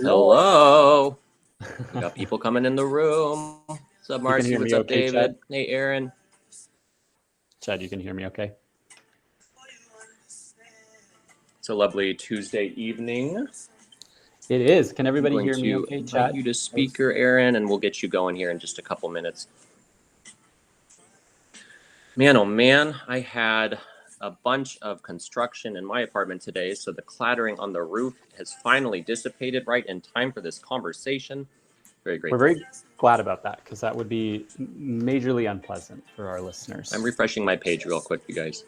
Hello. We got people coming in the room. What's up, You can Marcy? hear What's me up, okay, David? Chad? Hey, Aaron. Chad, you can hear me okay? It's a lovely Tuesday evening. It is. Can I'm everybody going hear me to okay, invite Chad? you to speaker, Aaron, and we'll get you going here in just a couple minutes. Man, oh man, I had a bunch of construction in my apartment today, so the clattering on the roof has finally dissipated right in time for this conversation. Very We're grateful. very glad about that because that would be majorly unpleasant for our listeners. I'm refreshing my page real quick, you guys.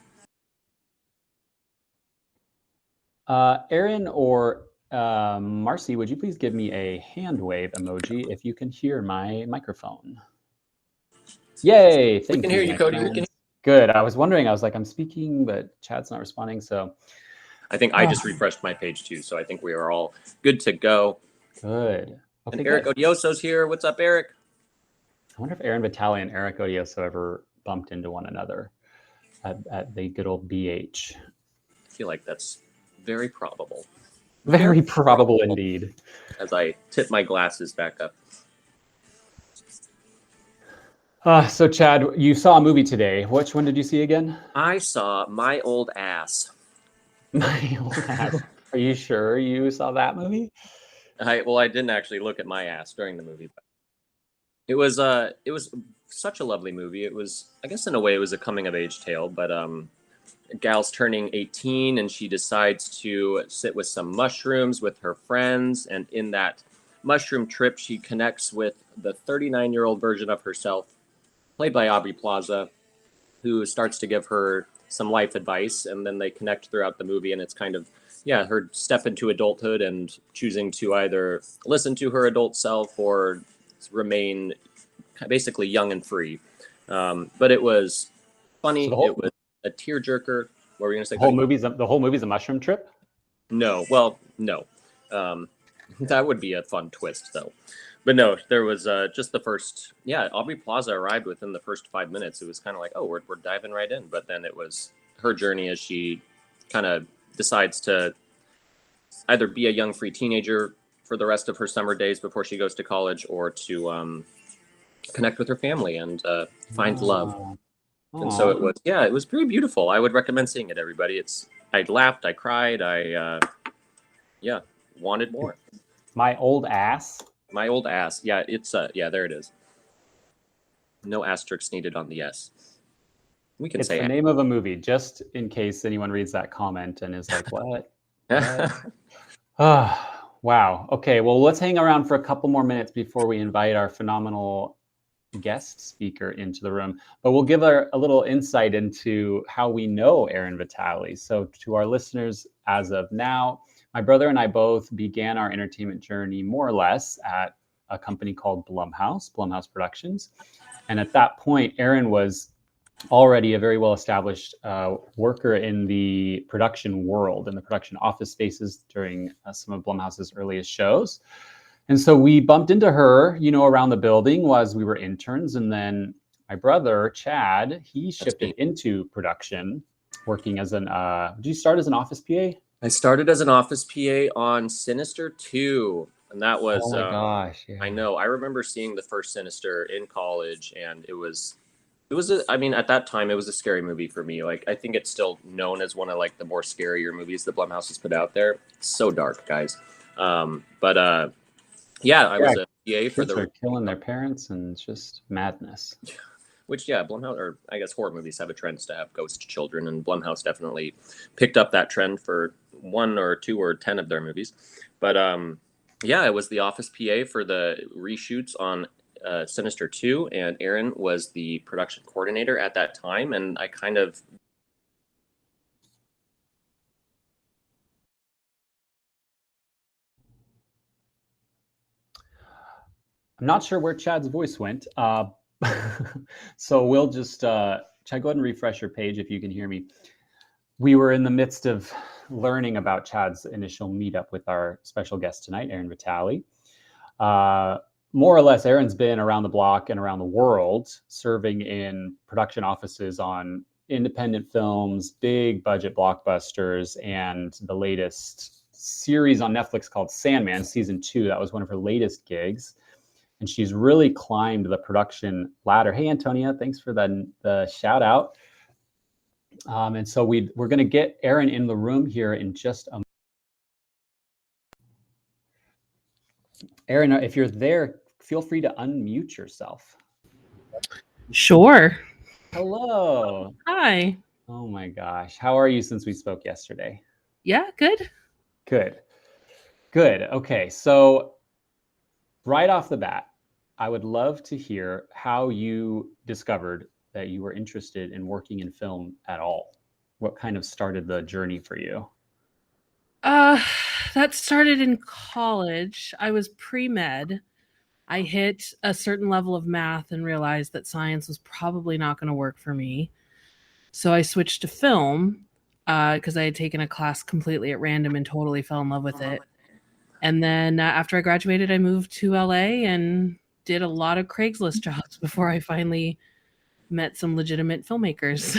Aaron or Marcy, would you please give me a hand wave emoji if you can hear my microphone? Yay! Thank We can hear you, my Cody. friends. Good. I was wondering. I was like, I'm speaking, but Chad's not responding. So I think I just refreshed my page too, so I think we are all good to go. good. Okay, And Eric good. Odioso's here. What's up, Eric? I wonder if Aaron Vitale and Eric Odioso ever bumped into one another at the good old BH. I feel like that's very probable. Very probable indeed. As I tip my glasses back up. So, Chad, you saw a movie today. Which one did you see again? I saw My Old Ass. My Old Ass. Are you sure you saw that movie? I didn't actually look at my ass during the movie, but it was such a lovely movie. It was, I guess in a way it was a coming of age tale, but a gal's turning 18 and she decides to sit with some mushrooms with her friends, and in that mushroom trip she connects with the 39-year-old version of herself, played by Aubrey Plaza, who starts to give her some life advice, and then they connect throughout the movie, and it's kind of, yeah, her step into adulthood and choosing to either listen to her adult self or remain basically young and free. But it was funny. So It was a tearjerker. What were you gonna say? the whole movie's a mushroom trip? No, well, no. That would be a fun twist, though. But no, there was just the first. Yeah, Aubrey Plaza arrived within the first 5 minutes. It was kind of like, oh, we're diving right in. But then it was her journey as she kind of decides to either be a young free teenager for the rest of her summer days before she goes to college, or to connect with her family and find love. And so it was, yeah, it was very beautiful. I would recommend seeing it, everybody. I laughed, I cried, yeah, wanted more. My Old Ass. My Old Ass. Yeah, it's yeah, there it is. No asterisks needed on the S. We can It's say the name of a movie, just in case anyone reads that comment and is like, what? Wow. Okay, well, let's hang around for a couple more minutes before we invite our phenomenal guest speaker into the room. But we'll give a little insight into how we know Aaron Vitale. So to our listeners, as of now, my brother and I both began our entertainment journey more or less at a company called Blumhouse Productions. And at that point, Aaron was already a very well-established worker in the production world, in the production office spaces during some of Blumhouse's earliest shows. And so we bumped into her, around the building as we were interns. And then my brother, Chad, he shifted into production, working as did you start as an office PA? I started as an office PA on Sinister 2. And that was, oh my gosh. Yeah. I know. I remember seeing the first Sinister in college, and it was at that time, it was a scary movie for me. Like, I think it's still known as one of like the more scarier movies that Blumhouse has put out there. It's so dark, guys. Yeah, I was a PA for the killing their parents, and it's just madness. Which, yeah, Blumhouse, or I guess horror movies have a trend to have ghost children, and Blumhouse definitely picked up that trend for 1 or 2 or 10 of their movies. But yeah, I was the office PA for the reshoots on Sinister 2, and Aaron was the production coordinator at that time, and I kind of... I'm not sure where Chad's voice went, so we'll just, Chad, go ahead and refresh your page if you can hear me. We were in the midst of learning about Chad's initial meetup with our special guest tonight, Aaron Vitale. More or less, Aaron's been around the block and around the world, serving in production offices on independent films, big budget blockbusters, and the latest series on Netflix called Sandman season 2. That was one of her latest gigs, and she's really climbed the production ladder. Hey, Antonia, thanks for the shout out. And so we're going to get Erin in the room here in just a moment. Erin, if you're there, feel free to unmute yourself. Sure. Hello. Hi. Oh my gosh. How are you since we spoke yesterday? Yeah, good. Good. Okay. So right off the bat, I would love to hear how you discovered that you were interested in working in film at all. What kind of started the journey for you? That started in college. I was pre-med. I hit a certain level of math and realized that science was probably not going to work for me. So I switched to film because I had taken a class completely at random and totally fell in love with it. And then after I graduated, I moved to LA and did a lot of Craigslist jobs before I finally met some legitimate filmmakers.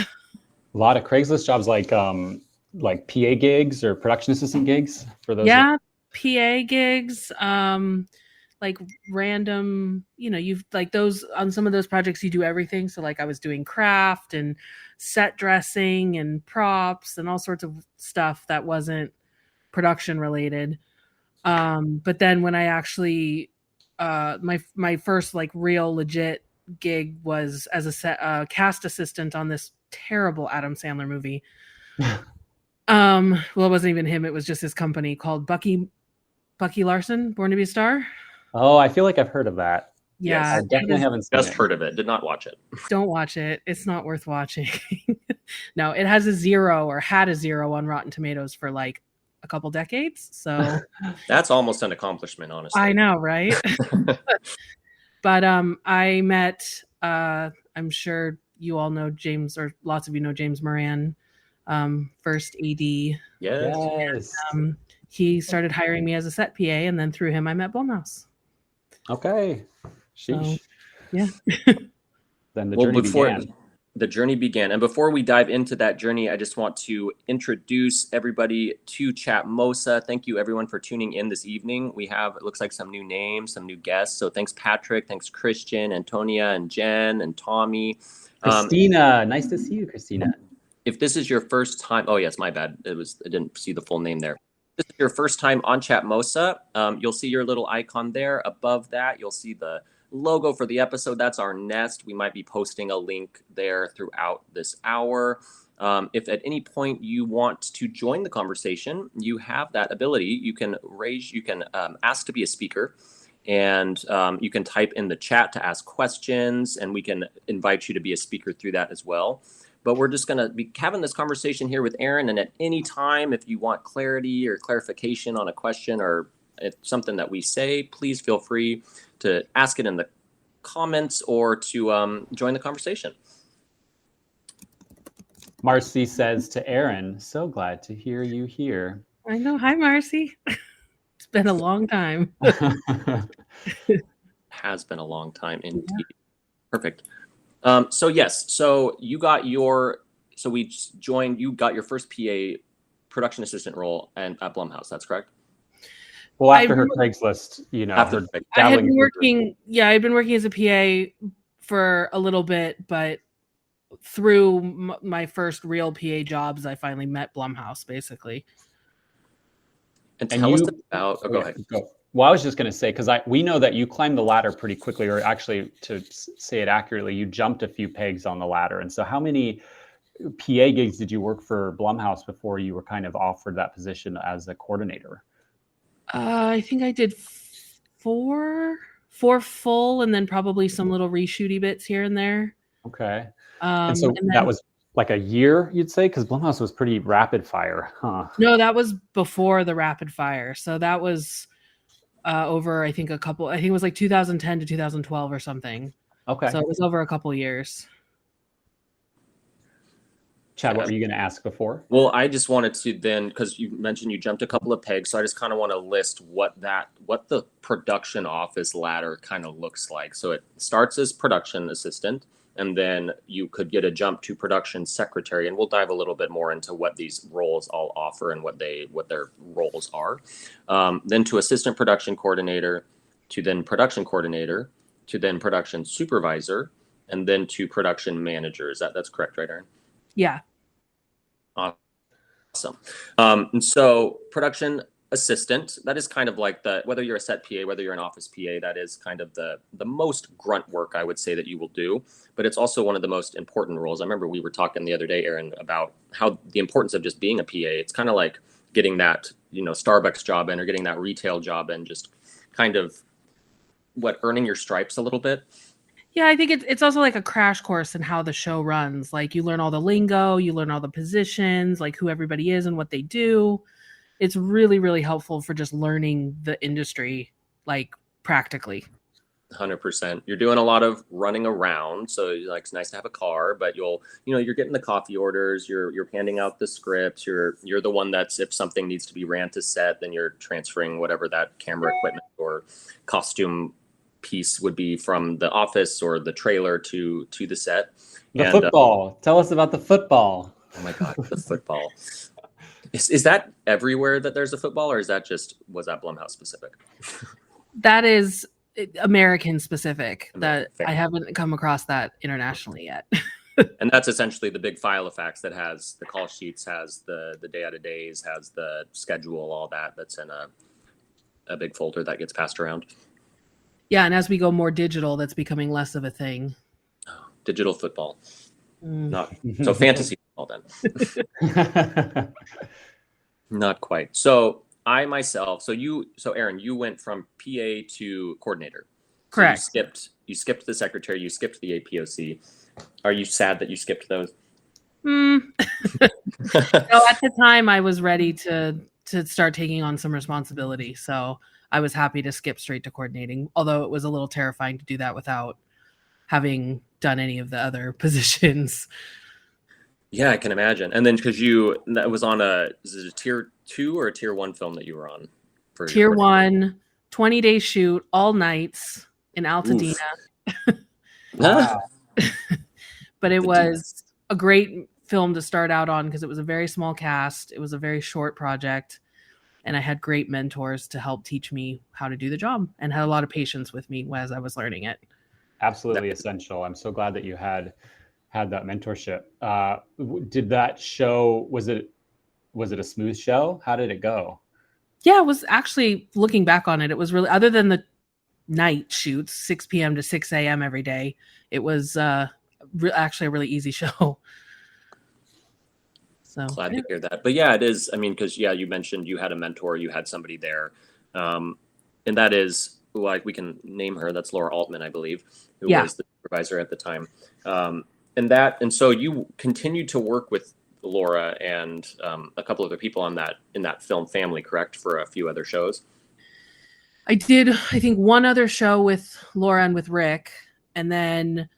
A lot of Craigslist jobs, like PA gigs or production assistant gigs for those. Yeah, PA gigs, like random, you've like those on some of those projects you do everything. So like I was doing craft and set dressing and props and all sorts of stuff that wasn't production related. But then when I actually my first like real legit gig was as a cast assistant on this terrible Adam Sandler movie. Well, it wasn't even him, it was just his company called Bucky Larson, Born to Be a Star. Oh, I feel like I've heard of that. Yeah, I definitely haven't seen Just heard of it. Did not watch it. Don't watch it. It's not worth watching. No, it has a 0 or had a 0 on Rotten Tomatoes for like a couple decades. So that's almost an accomplishment, honestly. I know, right? But I met I'm sure you all know James, or lots of you know James Moran, first AD. Yes. And, he started hiring me as a set PA, and then through him I met Blumhouse. Okay. Sheesh. So, yeah. Then the journey began. And before we dive into that journey, I just want to introduce everybody to Chat Mosa. Thank you everyone for tuning in this evening. We have, it looks like, some new names, some new guests. So thanks Patrick, thanks Christian, Antonia, and Jen, and Tommy. Christina, nice to see you, Christina. If this is your first time, oh yes, my bad. I didn't see the full name there. If this is your first time on Chat Mosa, you'll see your little icon there. Above that, you'll see the logo for the episode. That's our nest. We might be posting a link there throughout this hour. If at any point you want to join the conversation, you have that ability. You can ask to be a speaker, and you can type in the chat to ask questions, and we can invite you to be a speaker through that as well. But we're just going to be having this conversation here with Erin, and at any time, if you want clarity or clarification on a question or it's something that we say, please feel free to ask it in the comments or to join the conversation. Marcy says to Erin, so glad to hear you here. I know. Hi, Marcy. It's been a long time. Has been a long time indeed. Yeah. Perfect. So you got your first PA production assistant role at Blumhouse. That's correct. Well, after her Craigslist, I had been working. Yeah, I'd been working as a PA for a little bit, but through my first real PA jobs, I finally met Blumhouse, basically. And tell us about. Go ahead. Go. Well, I was just going to say, because we know that you climbed the ladder pretty quickly, or actually, to say it accurately, you jumped a few pegs on the ladder. And so how many PA gigs did you work for Blumhouse before you were kind of offered that position as a coordinator? I think I did four full, and then probably some little reshooty bits here and there. Okay. And so that was like a year, you'd say? Because Blumhouse was pretty rapid fire, huh? No, that was before the rapid fire. So that was... over, I think it was like 2010 to 2012 or something. Okay. So it was over a couple years. Chad, what were you going to ask before? Well, I just wanted to then, because you mentioned you jumped a couple of pegs, so I just kind of want to list what the production office ladder kind of looks like. So it starts as production assistant, and then you could get a jump to production secretary. And we'll dive a little bit more into what these roles all offer and what their roles are. Then to assistant production coordinator, to then production coordinator, to then production supervisor, and then to production manager. That's correct, right, Erin? Yeah. Awesome. And so production assistant, that is kind of like whether you're a set PA, whether you're an office PA, that is kind of the most grunt work, I would say, that you will do. But it's also one of the most important roles. I remember we were talking the other day, Erin, about how the importance of just being a PA. It's kind of like getting that, Starbucks job in, or getting that retail job in, just kind of earning your stripes a little bit. Yeah, I think it's also like a crash course in how the show runs. Like, you learn all the lingo, you learn all the positions, like who everybody is and what they do. It's really, really helpful for just learning the industry, like, practically. 100%. You're doing a lot of running around, so like it's nice to have a car, but you're getting the coffee orders, you're handing out the scripts, you're the one that's, if something needs to be ran to set, then you're transferring whatever that camera equipment or costume piece would be from the office or the trailer to the set. The football. Tell us about the football. Oh my God, the football. Is that everywhere that there's a football, or was that Blumhouse specific? That is American specific. Fair. I haven't come across that internationally yet. And that's essentially the big file of facts that has the call sheets, has the day out of days, has the schedule, all that's in a big folder that gets passed around. Yeah, and as we go more digital, that's becoming less of a thing. Oh, digital football. Not so fantasy football then. Not quite. So so Erin, you went from PA to coordinator. Correct. So you skipped the secretary, you skipped the APOC. Are you sad that you skipped those? No, at the time I was ready to start taking on some responsibility. So I was happy to skip straight to coordinating, although it was a little terrifying to do that without having done any of the other positions. Yeah, I can imagine. And then because that was on is it a tier 2 or a tier 1 film that you were on? For tier 1, 20-day shoot, all nights in Altadena. Wow. But it was a great film to start out on because it was a very small cast. It was a very short project. And I had great mentors to help teach me how to do the job and had a lot of patience with me as I was learning it. Absolutely essential. I'm so glad that you had that mentorship. Did that show, was it a smooth show? How did it go? Yeah, it was actually, looking back on it, it was really, other than the night shoots, 6 p.m. to 6 a.m. every day, it was actually a really easy show. So glad to hear that. But yeah, it is. I mean, because you mentioned you had a mentor, you had somebody there, and that is, like, we can name her. That's Laura Altman, I believe, who was the supervisor at the time. And so you continued to work with Laura and a couple other people in that film family, correct? For a few other shows. I did, I think, one other show with Laura and with Rick, and then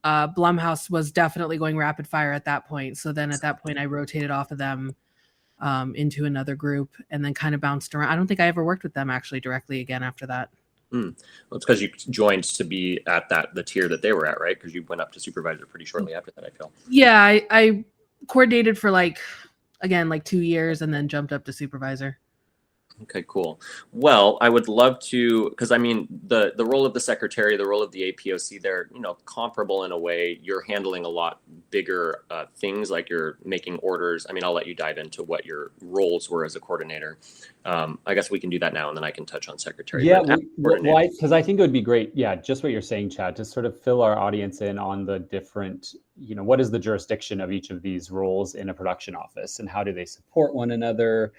Blumhouse was definitely going rapid fire at that point. So then at that point, I rotated off of them into another group and then kind of bounced around. I don't think I ever worked with them actually directly again after that. Well, it's because you joined to be at the tier that they were at, right? Because you went up to supervisor pretty shortly after that, I feel. Yeah, I coordinated for like 2 years and then jumped up to supervisor. Okay, cool. Well, I would love to, because I mean, the role of the secretary, the role of the APOC, they're, comparable in a way. You're handling a lot bigger things, like you're making orders. I mean, I'll let you dive into what your roles were as a coordinator. I guess we can do that now, and then I can touch on secretary. Yeah, why? Because I think it would be great. Yeah, just what you're saying, Chad, to sort of fill our audience in on the different, what is the jurisdiction of each of these roles in a production office, and how do they support one another,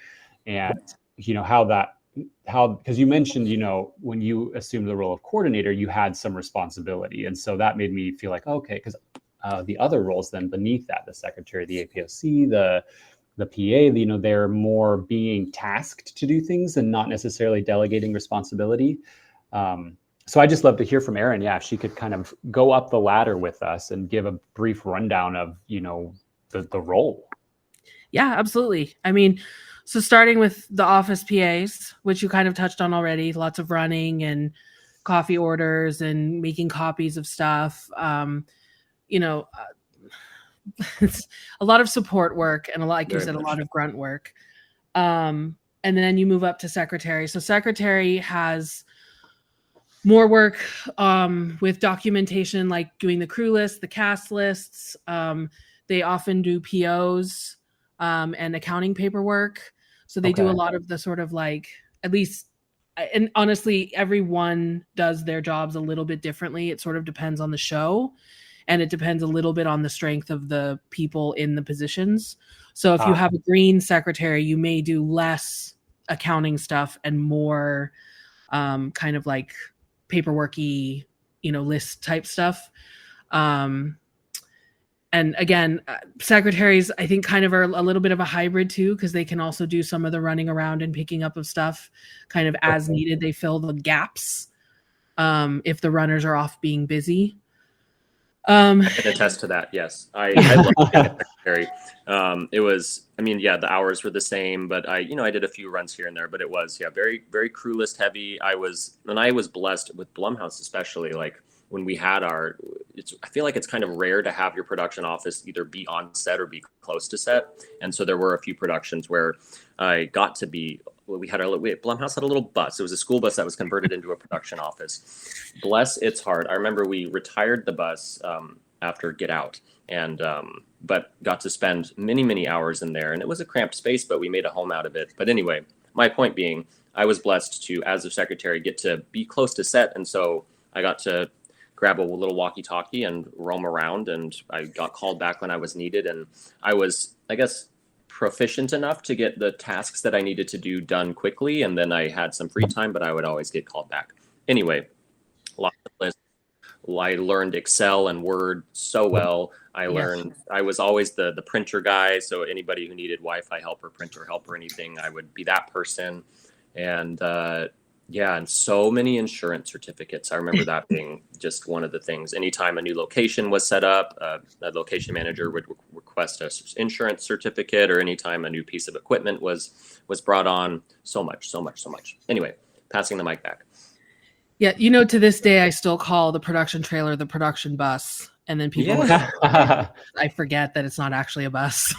and because you mentioned, when you assumed the role of coordinator, you had some responsibility. And so that made me feel like, okay, because the other roles then beneath that, the secretary, the APOC, the PA, they're more being tasked to do things and not necessarily delegating responsibility. So I just love to hear from Erin. Yeah, if she could kind of go up the ladder with us and give a brief rundown of, the role. Yeah, absolutely. I mean, so starting with the office PAs, which you kind of touched on already, lots of running and coffee orders and making copies of stuff. it's a lot of support work and like you Very said, a much. lot of grunt work. And then you move up to secretary. So secretary has more work with documentation, like doing the crew list, the cast lists. They often do POs and accounting paperwork. So they do a lot of the sort of like, at least, and honestly, everyone does their jobs a little bit differently. It sort of depends on the show, and it depends a little bit on the strength of the people in the positions. So if you have a green secretary, you may do less accounting stuff and more kind of like paperworky, list type stuff. And again, secretaries, I think, kind of are a little bit of a hybrid too, because they can also do some of the running around and picking up of stuff kind of as needed. They fill the gaps if the runners are off being busy. I can attest to that. Yes, I love being a secretary. It was, the hours were the same, but I did a few runs here and there, but it was, very, very crew list heavy. I was blessed with Blumhouse, especially like when we had I feel like it's kind of rare to have your production office either be on set or be close to set. And so there were a few productions where I got to be, Blumhouse had a little bus. It was a school bus that was converted into a production office. Bless its heart. I remember we retired the bus after Get Out, and but got to spend many, many hours in there. And it was a cramped space, but we made a home out of it. But anyway, my point being, I was blessed to, as a secretary, get to be close to set. And so I got to grab a little walkie-talkie and roam around, and I got called back when I was needed. And I was, I guess, proficient enough to get the tasks that I needed to do done quickly. And then I had some free time, but I would always get called back. Anyway, lots of lists. I learned Excel and Word so well. I was always the printer guy. So anybody who needed Wi-Fi help or printer help or anything, I would be that person. And and so many insurance certificates. I remember that being just one of the things. Anytime a new location was set up, a location manager would request an insurance certificate, or anytime a new piece of equipment was brought on. So much. Anyway, passing the mic back. Yeah, to this day, I still call the production trailer the production bus. And then people, I forget that it's not actually a bus.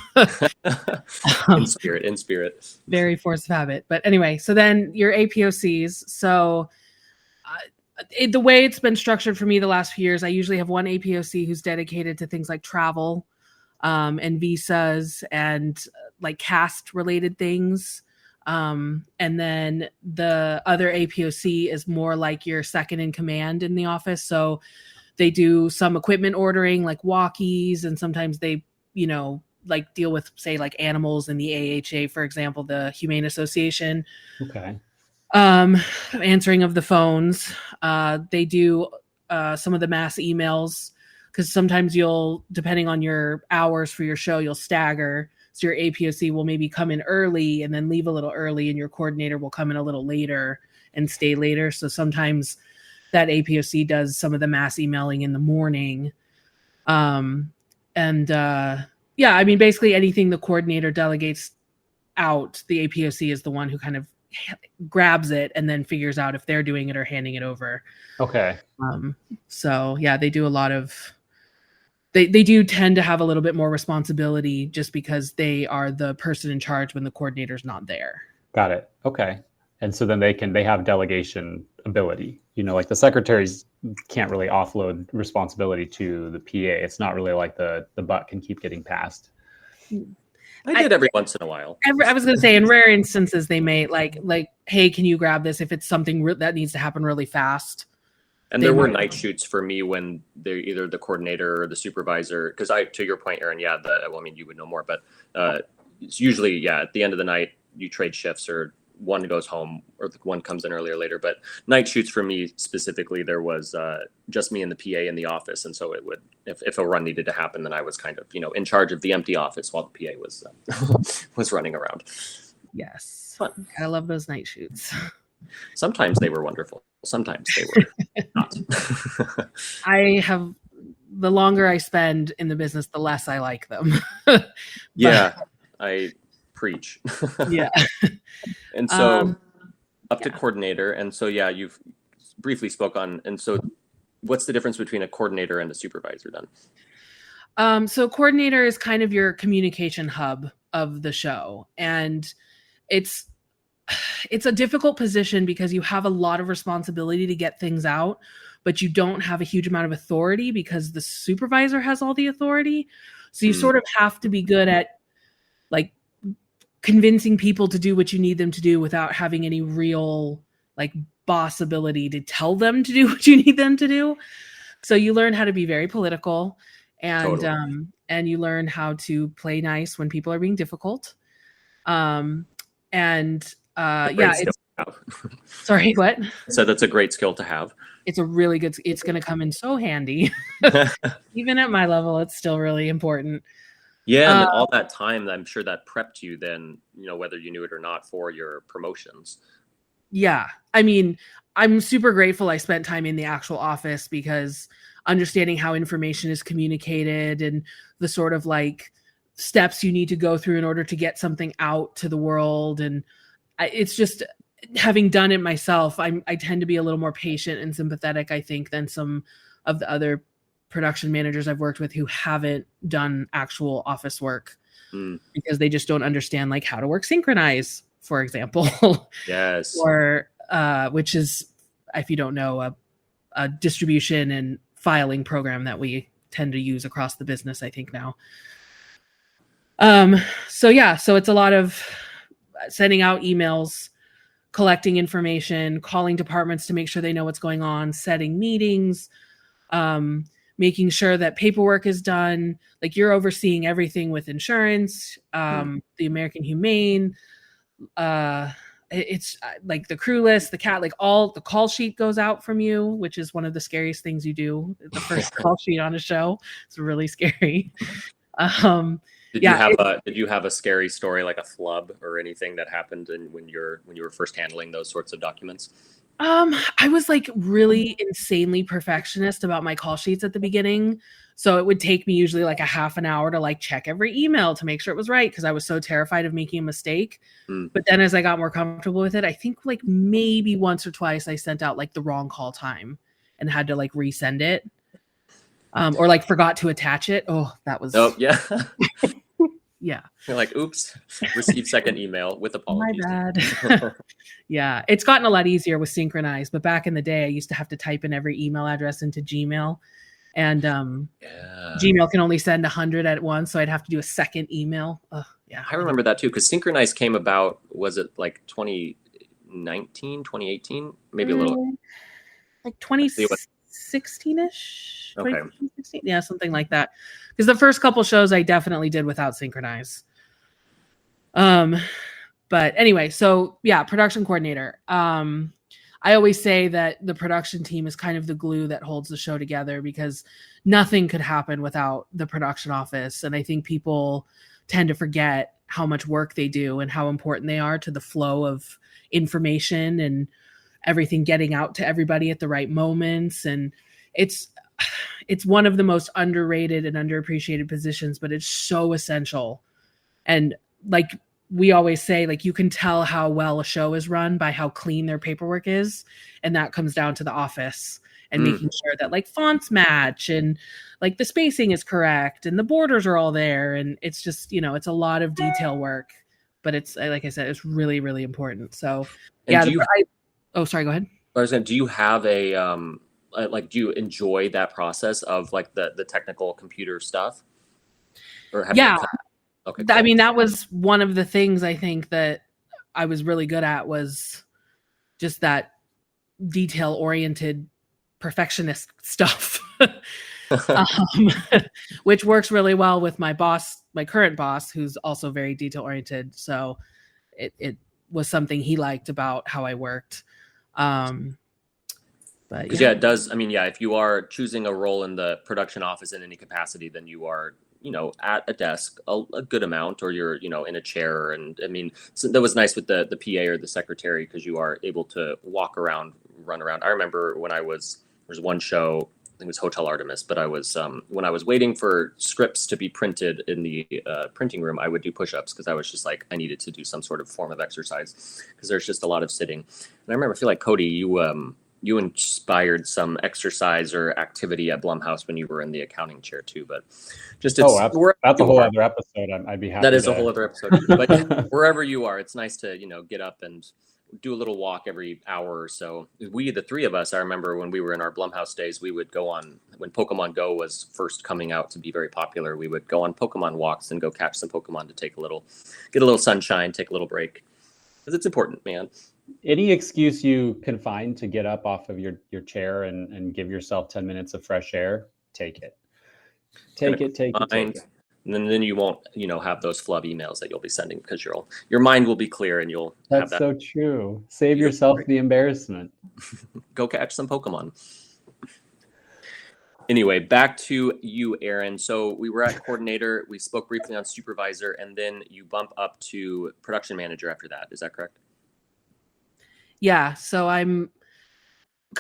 In spirit. Very force of habit. But anyway, so then your APOCs. So the way it's been structured for me the last few years, I usually have one APOC who's dedicated to things like travel and visas and like cast related things. And then the other APOC is more like your second in command in the office. So they do some equipment ordering, like walkies, and sometimes they, like deal with, say, like animals in the AHA, for example, the Humane Association. Okay. Answering of the phones. They do some of the mass emails, because sometimes depending on your hours for your show, you'll stagger. So your APOC will maybe come in early and then leave a little early, and your coordinator will come in a little later and stay later. So sometimes that APOC does some of the mass emailing in the morning. Basically anything the coordinator delegates out, the APOC is the one who kind of grabs it and then figures out if they're doing it or handing it over. Okay. They do a lot of, they do tend to have a little bit more responsibility just because they are the person in charge when the coordinator's not there. Got it. Okay. And so then they have delegation ability. Like the secretaries can't really offload responsibility to the PA. It's not really like the buck can keep getting passed. I did every once in a while. I was going to say, in rare instances, they may like, hey, can you grab this if it's something that needs to happen really fast? And there were night shoots for me when they're either the coordinator or the supervisor. Because to your point, Aaron, you would know more, but it's usually, at the end of the night, you trade shifts, or one goes home or one comes in early or later. But night shoots for me specifically, there was just me and the PA in the office. And so it would, if a run needed to happen, then I was kind of, in charge of the empty office while the PA was was running around. Yes. Fun. I love those night shoots. Sometimes they were wonderful. Sometimes they were not. The longer I spend in the business, the less I like them. I preach. Yeah. And so up to coordinator. And so, you've briefly spoke on, and so what's the difference between a coordinator and a supervisor then? So coordinator is kind of your communication hub of the show, and it's it's a difficult position because you have a lot of responsibility to get things out, but you don't have a huge amount of authority because the supervisor has all the authority. So you sort of have to be good at like convincing people to do what you need them to do without having any real like boss ability to tell them to do what you need them to do. So you learn how to be very political, and Totally. and you learn how to play nice when people are being difficult. Um, and A yeah, great skill it's to have. sorry, what? So that's a great skill to have. It's a really good. It's going to come in so handy. Even at my level, it's still really important. Yeah, and Uh, all that time, I'm sure that prepped you then, whether you knew it or not, for your promotions. yeah, I mean, I'm super grateful I spent time in the actual office because understanding how information is communicated and the sort of like steps you need to go through in order to get something out to the world, and it's just having done it myself, I tend to be a little more patient and sympathetic, I think, than some of the other production managers I've worked with who haven't done actual office work Mm, because they just don't understand like how to work synchronize, for example, yes. or which is, if you don't know, a distribution and filing program that we tend to use across the business, I think now. So yeah, so it's a lot of sending out emails, collecting information, calling departments to make sure they know what's going on, setting meetings, um, making sure that paperwork is done. Like you're overseeing everything with insurance, Mm. the American Humane, it's like the crew list, the cat, like all the call sheet goes out from you, which is one of the scariest things you do. The first call sheet on a show, it's really scary. Um, Did you yeah, have a scary story like a flub or anything that happened when you were first handling those sorts of documents? I was like really insanely perfectionist about my call sheets at the beginning. So it would take me usually like a half an hour to like check every email to make sure it was right because I was so terrified of making a mistake. Mm. But then as I got more comfortable with it, I think like maybe once or twice I sent out like the wrong call time and had to like resend it. Or like forgot to attach it. Oh, that was Oh yeah. yeah. You're like, oops, received second email with My apologies. bad. Yeah, it's gotten a lot easier with Synchronize, but back in the day, I used to have to type in every email address into Gmail, and Yeah. Gmail can only send 100 at once, so I'd have to do a second email. Ugh, yeah, I remember that too, because Synchronize came about, was it like 2019, 2018? Maybe a little. Like See what- 2016-ish, Okay. 2016, yeah, something like that. Because the first couple shows I definitely did without Synchronize. But anyway, so yeah, production coordinator. I always say that the production team is kind of the glue that holds the show together because nothing could happen without the production office. And I think people tend to forget how much work they do and how important they are to the flow of information and everything getting out to everybody at the right moments. And it's one of the most underrated and underappreciated positions, but it's so essential. And like we always say, like you can tell how well a show is run by how clean their paperwork is, and that comes down to the office and making sure that like fonts match and like the spacing is correct and the borders are all there, and it's just, it's a lot of detail work, but it's, like I said, it's really really important. So And yeah, oh sorry, go ahead. do you have do you enjoy that process of like the technical computer stuff? Or have Yeah. you okay, I cool. mean, that was one of the things I think that I was really good at, was just that detail oriented perfectionist stuff. Which works really well with my boss, my current boss, who's also very detail oriented. So it was something he liked about how I worked. But Because yeah, it does. I mean, yeah, if you are choosing a role in the production office in any capacity, then you are, at a desk a good amount, or you're, in a chair. And I mean, so that was nice with the PA or the secretary, because you are able to walk around, run around. I remember when there's one show, I think it was Hotel Artemis, but I was, when I was waiting for scripts to be printed in the printing room, I would do push-ups because I was just like, I needed to do some sort of form of exercise because there's just a lot of sitting. And I remember, I feel like Cody, you inspired some exercise or activity at Blumhouse when you were in the accounting chair too. But just Oh, wherever that's a you whole are, other episode. I'd be happy. that is to... a whole other episode. But wherever you are, it's nice to get up and do a little walk every hour or so. We, the three of us, I remember when we were in our Blumhouse days, we would go on, when Pokemon Go was first coming out to be very popular, we would go on Pokemon walks and go catch some Pokemon to get a little sunshine, take a little break. Because it's important, man. Any excuse you can find to get up off of your chair and give yourself 10 minutes of fresh air, take it. Take it. And then you won't, have those flub emails that you'll be sending because your mind will be clear and you'll have that. That's so true. Save yourself the embarrassment. Go catch some Pokemon. Anyway, back to you, Aaron. So we were at coordinator. We spoke briefly on supervisor, and then you bump up to production manager after that. Is that correct? Yeah. So I'm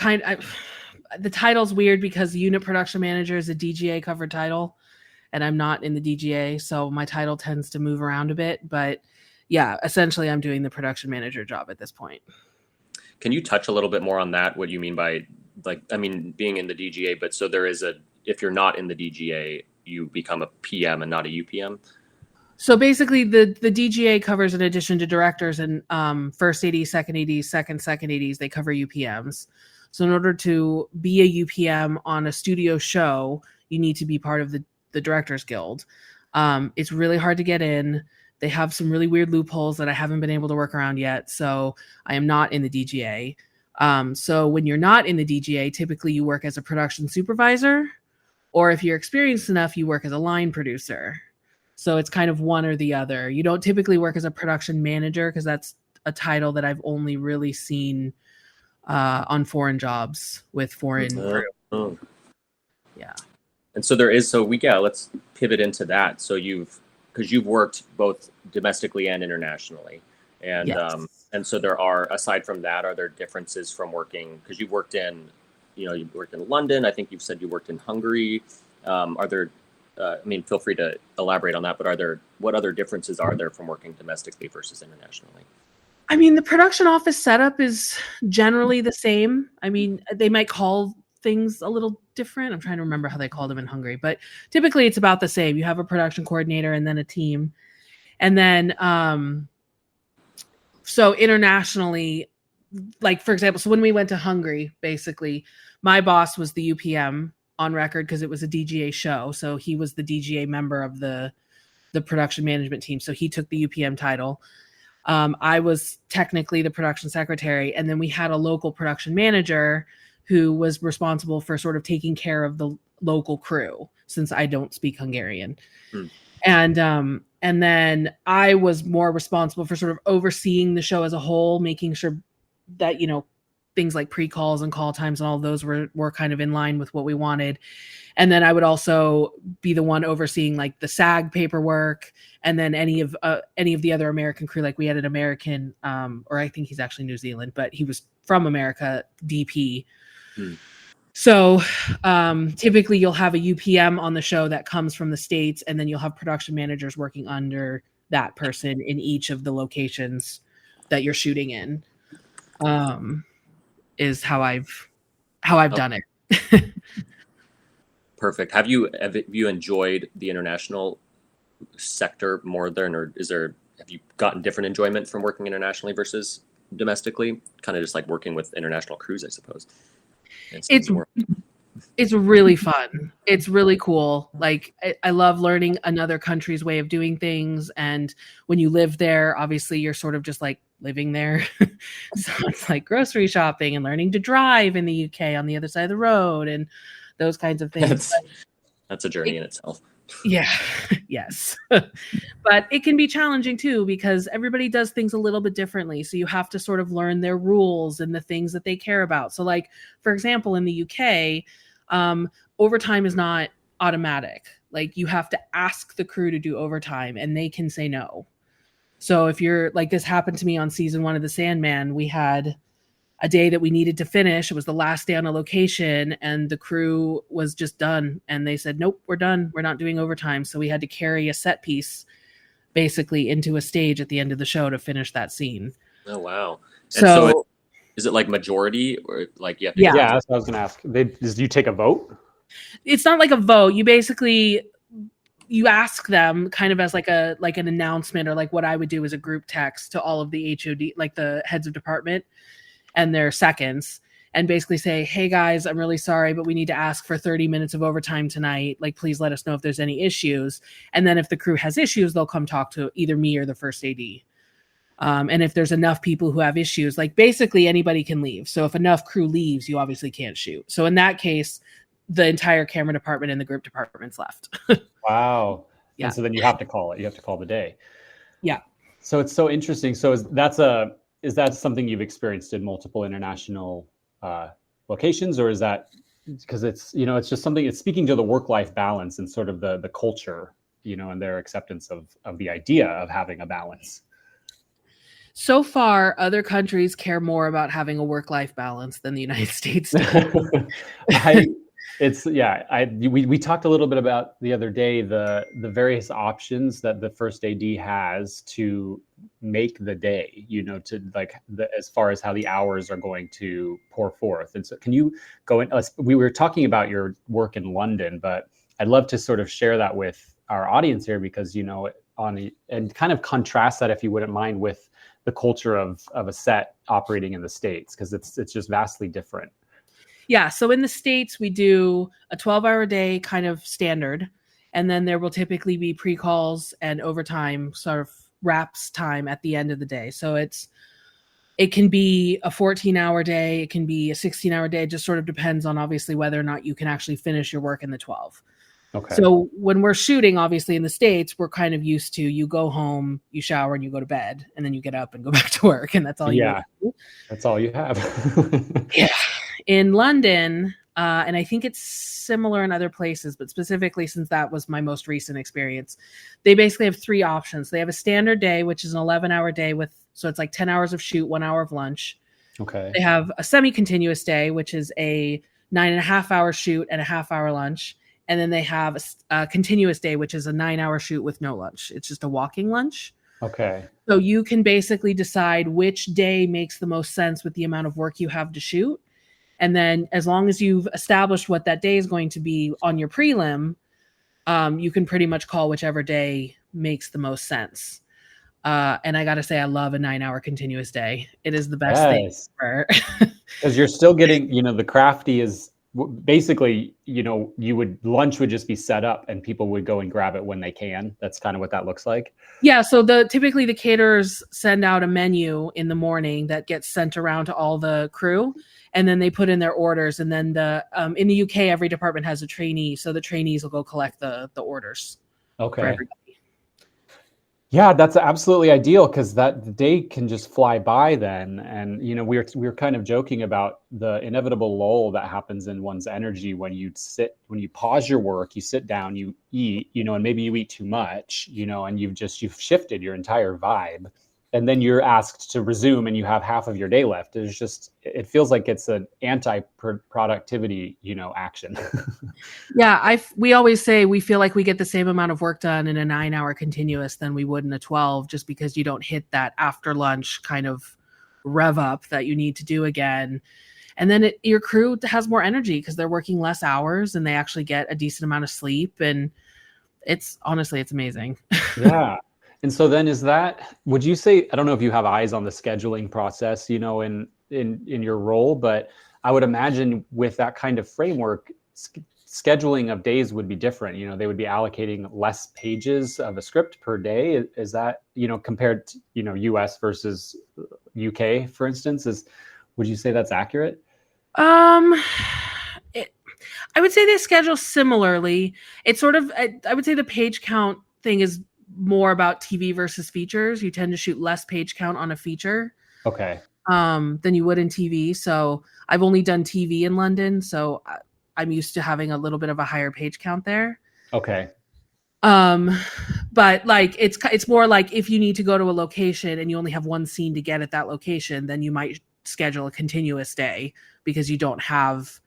the title's weird because unit production manager is a DGA covered title. And I'm not in the DGA, so my title tends to move around a bit. But yeah, essentially I'm doing the production manager job at this point. Can you touch a little bit more on that? What you mean by, being in the DGA, but so there is if you're not in the DGA, you become a PM and not a UPM? So basically the DGA covers, in addition to directors and first AD, second AD, second ADs, they cover UPMs. So in order to be a UPM on a studio show, you need to be part of the Directors Guild. It's really hard to get in. They have some really weird loopholes that I haven't been able to work around yet. So I am not in the DGA. So when you're not in the DGA, typically you work as a production supervisor, or if you're experienced enough, you work as a line producer. So it's kind of one or the other. You don't typically work as a production manager because that's a title that I've only really seen on foreign jobs with foreign crew. Yeah. And so let's pivot into that. So you've worked both domestically and internationally. And yes. And so there are, aside from that, are there differences from working, because you worked in London. I think you've said you worked in Hungary. Are there, feel free to elaborate on that, but what other differences are there from working domestically versus internationally? The production office setup is generally the same. They might call things a little different. I'm trying to remember how they called them in Hungary, but typically it's about the same. You have a production coordinator and then a team. And then, so internationally, like for example, so when we went to Hungary, basically my boss was the UPM on record because it was a DGA show. So he was the DGA member of the production management team. So he took the UPM title. I was technically the production secretary. And then we had a local production manager who was responsible for sort of taking care of the local crew, since I don't speak Hungarian. And then I was more responsible for sort of overseeing the show as a whole, making sure that, things like pre-calls and call times and all those were kind of in line with what we wanted. And then I would also be the one overseeing like the SAG paperwork, and then any of the other American crew. Like we had an American, or I think he's actually New Zealand, but he was from America, DP. So typically you'll have a UPM on the show that comes from the States, and then you'll have production managers working under that person in each of the locations that you're shooting in. Is how I've done it. Perfect. Have you enjoyed the international sector more than, or have you gotten different enjoyment from working internationally versus domestically? Kind of just like working with international crews, I suppose. It's really fun. It's really cool. Like I love learning another country's way of doing things. And when you live there, obviously you're sort of just like living there. So it's like grocery shopping and learning to drive in the UK on the other side of the road and those kinds of things. That's a journey in itself. Yeah. Yes. But it can be challenging too, because everybody does things a little bit differently. So you have to sort of learn their rules and the things that they care about. So like, for example, in the UK, overtime is not automatic. Like you have to ask the crew to do overtime and they can say no. So if you're like, this happened to me on season 1 of The Sandman, we had a day that we needed to finish. It was the last day on a location and the crew was just done. And they said, nope, we're done. We're not doing overtime. So we had to carry a set piece basically into a stage at the end of the show to finish that scene. Oh, wow. So is it like majority or like you have to Yeah. Yeah, that's what I was going to ask. Do you take a vote? It's not like a vote. You ask them kind of as like an announcement, or like what I would do as a group text to all of the HOD, like the heads of department and their seconds, and basically say, hey guys, I'm really sorry, but we need to ask for 30 minutes of overtime tonight. Like, please let us know if there's any issues. And then if the crew has issues, they'll come talk to either me or the first AD. And if there's enough people who have issues, like basically anybody can leave. So if enough crew leaves, you obviously can't shoot. So in that case, the entire camera department and the group department's left. Wow. Yeah. And so then you have to call it. You have to call the day. Yeah. So it's so interesting. So is that something you've experienced in multiple international locations, or is that because it's just something, it's speaking to the work-life balance and sort of the culture, and their acceptance of the idea of having a balance? So far, other countries care more about having a work-life balance than the United States do. We talked a little bit about the other day the various options that the first AD has to make the day, as far as how the hours are going to pour forth. And so can you go in? We were talking about your work in London, but I'd love to sort of share that with our audience here, because and kind of contrast that, if you wouldn't mind, with the culture of a set operating in the States, because it's just vastly different. Yeah. So in the States, we do a 12-hour day kind of standard. And then there will typically be pre-calls and overtime sort of wraps time at the end of the day. So it can be a 14-hour day. It can be a 16-hour day. It just sort of depends on obviously whether or not you can actually finish your work in the 12. Okay. So when we're shooting, obviously in the States, we're kind of used to, you go home, you shower, and you go to bed, and then you get up and go back to work, and that's all you do. That's all you have. Yeah. In London, and I think it's similar in other places, but specifically since that was my most recent experience, they basically have three options. They have a standard day, which is an 11-hour day so it's like 10 hours of shoot, 1 hour of lunch. Okay. They have a semi-continuous day, which is a 9.5-hour shoot and a half-hour lunch. And then they have a continuous day, which is a 9-hour shoot with no lunch. It's just a walking lunch. Okay. So you can basically decide which day makes the most sense with the amount of work you have to shoot. And then as long as you've established what that day is going to be on your prelim, you can pretty much call whichever day makes the most sense. And I got to say, I love a 9-hour continuous day. It is the best thing ever. Because you're still getting, the crafty is basically, lunch would just be set up and people would go and grab it when they can. That's kind of what that looks like. Yeah. So typically the caterers send out a menu in the morning that gets sent around to all the crew, and then they put in their orders. And then in the UK, every department has a trainee. So the trainees will go collect the orders. Okay. For everybody. Yeah, that's absolutely ideal, because that day can just fly by then. And, we were kind of joking about the inevitable lull that happens in one's energy when you pause your work, you sit down, you eat, and maybe you eat too much, and you've shifted your entire vibe. And then you're asked to resume and you have half of your day left. It feels like it's an anti-productivity, action. Yeah. We always say we feel like we get the same amount of work done in a 9-hour continuous than we would in a 12, just because you don't hit that after lunch kind of rev up that you need to do again. And then your crew has more energy because they're working less hours and they actually get a decent amount of sleep. And it's amazing. Yeah. And so then would you say, I don't know if you have eyes on the scheduling process, in your role, but I would imagine with that kind of framework, scheduling of days would be different. They would be allocating less pages of a script per day. Is that, compared to, US versus UK, for instance, would you say that's accurate? I would say they schedule similarly. It's sort of, I would say the page count thing is more about TV versus features. You tend to shoot less page count on a feature. Okay. Than you would in TV. So I've only done TV in London, so I'm used to having a little bit of a higher page count there. Okay. But like it's more like if you need to go to a location and you only have one scene to get at that location, then you might schedule a continuous day because you don't have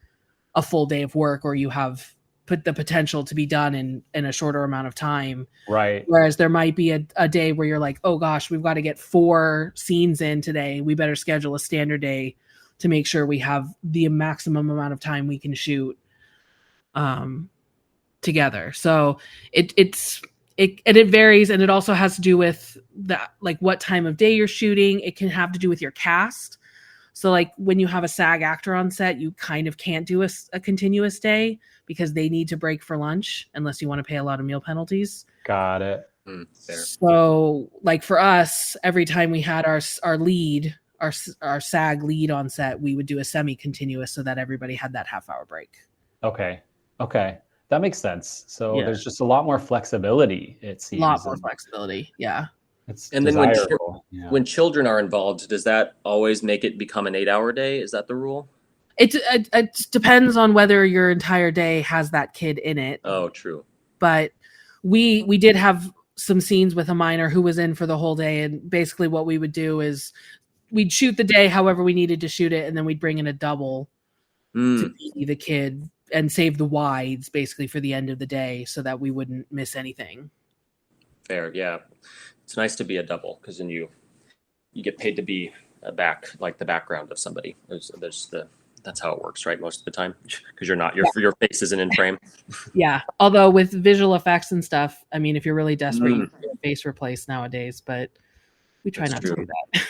a full day of work, or you have put the potential to be done in a shorter amount of time. Right. Whereas there might be a day where you're like, oh gosh, we've got to get 4 scenes in today. We better schedule a standard day to make sure we have the maximum amount of time we can shoot together. So it varies, and it also has to do with like what time of day you're shooting. It can have to do with your cast. So like when you have a SAG actor on set, you kind of can't do a continuous day because they need to break for lunch unless you want to pay a lot of meal penalties. Got it. Fair. So like for us, every time we had our SAG lead on set, we would do a semi-continuous so that everybody had that half-hour break. Okay. That makes sense. So Yeah. there's just a lot more flexibility, it seems. A lot more flexibility. Yeah. It's And then when desirable. when children are involved, does that always make it become an 8-hour day? Is that the rule? It depends on whether your entire day has that kid in it. Oh, true. But we did have some scenes with a minor who was in for the whole day, and basically what we would do is we'd shoot the day however we needed to shoot it, and then we'd bring in a double to be the kid and save the wides basically for the end of the day so that we wouldn't miss anything. Fair, yeah. It's nice to be a double because then you get paid to be the background of somebody. That's how it works, right? Most of the time, because your face isn't in frame. Yeah. Although with visual effects and stuff, I mean, if you're really desperate, you can get your face replaced nowadays, but we try not to do that.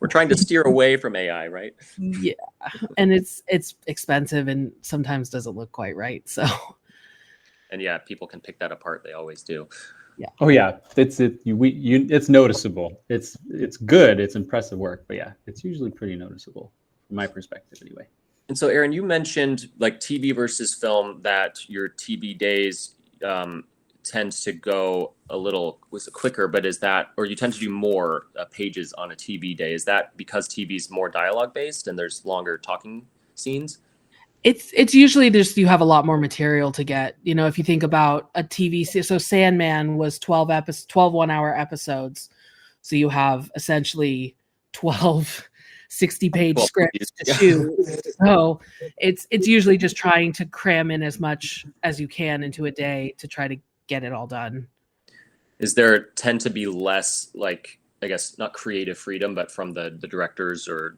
We're trying to steer away from AI, right? Yeah. And it's expensive and sometimes doesn't look quite right. So. And yeah, people can pick that apart. They always do. Yeah. Oh yeah, it's noticeable. It's good. It's impressive work, but yeah, it's usually pretty noticeable from my perspective, anyway. And so, Aaron, you mentioned like TV versus film, that your TV days tends to go a little quicker, but is that, or you tend to do more pages on a TV day? Is that because TV is more dialogue based and there's longer talking scenes? It's usually just you have a lot more material to get. You know, if you think about a TV, so Sandman was 12 1-hour episodes. So you have essentially 12 60-page scripts to shoot. So it's usually just trying to cram in as much as you can into a day to try to get it all done. Is there tend to be less, like, I guess not creative freedom, but from the directors or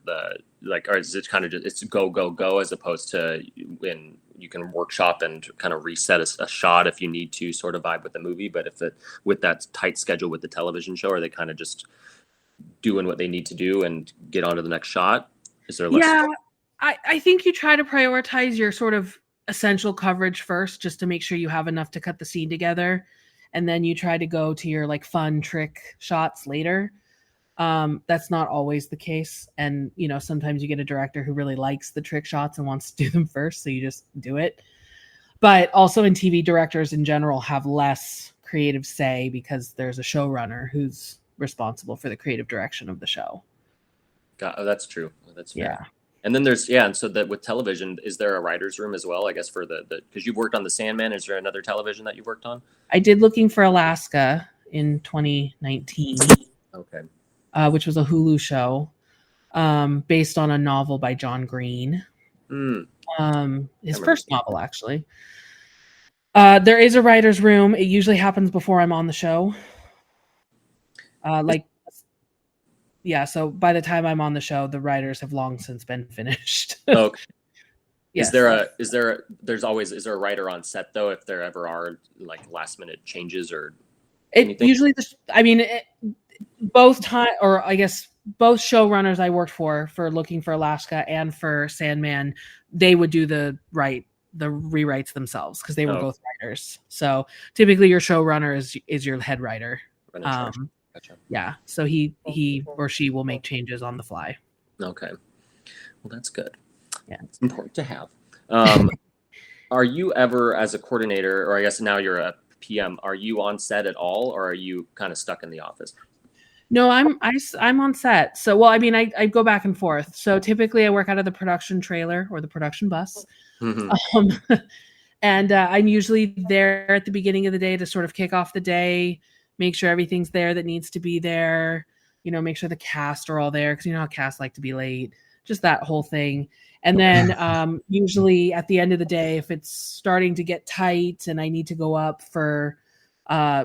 or is it kind of just it's go as opposed to when you can workshop and kind of reset a shot if you need to sort of vibe with the movie, but with that tight schedule with the television show, are they kind of just doing what they need to do and get on to the next shot? Is there less? Yeah, I think you try to prioritize your sort of essential coverage first, just to make sure you have enough to cut the scene together. And then you try to go to your like fun trick shots later. That's not always the case. And, you know, sometimes you get a director who really likes the trick shots and wants to do them first. So you just do it. But also in TV, directors in general have less creative say because there's a showrunner who's responsible for the creative direction of the show. That's true. That's fair. Yeah. And then and so that with television, is there a writer's room as well? I guess for because you've worked on The Sandman, is there another television that you've worked on? I did Looking for Alaska in 2019. Okay. Which was a Hulu show based on a novel by John Green. His first novel, actually. There is a writer's room. It usually happens before I'm on the show. So by the time I'm on the show, the writers have long since been finished. Okay. Yes. Is there a writer on set though, if there ever are like last minute changes or anything? Usually both showrunners I worked for Looking for Alaska and for Sandman, they would do the rewrites themselves because they were both writers. So typically your showrunner is your head writer. Gotcha. Yeah. So he or she will make changes on the fly. Okay. Well, that's good. Yeah. It's important to have. Are you ever, as a coordinator, or I guess now you're a PM, are you on set at all, or are you kind of stuck in the office? No, I'm on set. So, well, I mean, I go back and forth. So typically I work out of the production trailer or the production bus. Mm-hmm. And I'm usually there at the beginning of the day to sort of kick off the day, make sure everything's there that needs to be there, you know, make sure the cast are all there because you know how casts like to be late, just that whole thing. And then usually at the end of the day, if it's starting to get tight and I need to go up for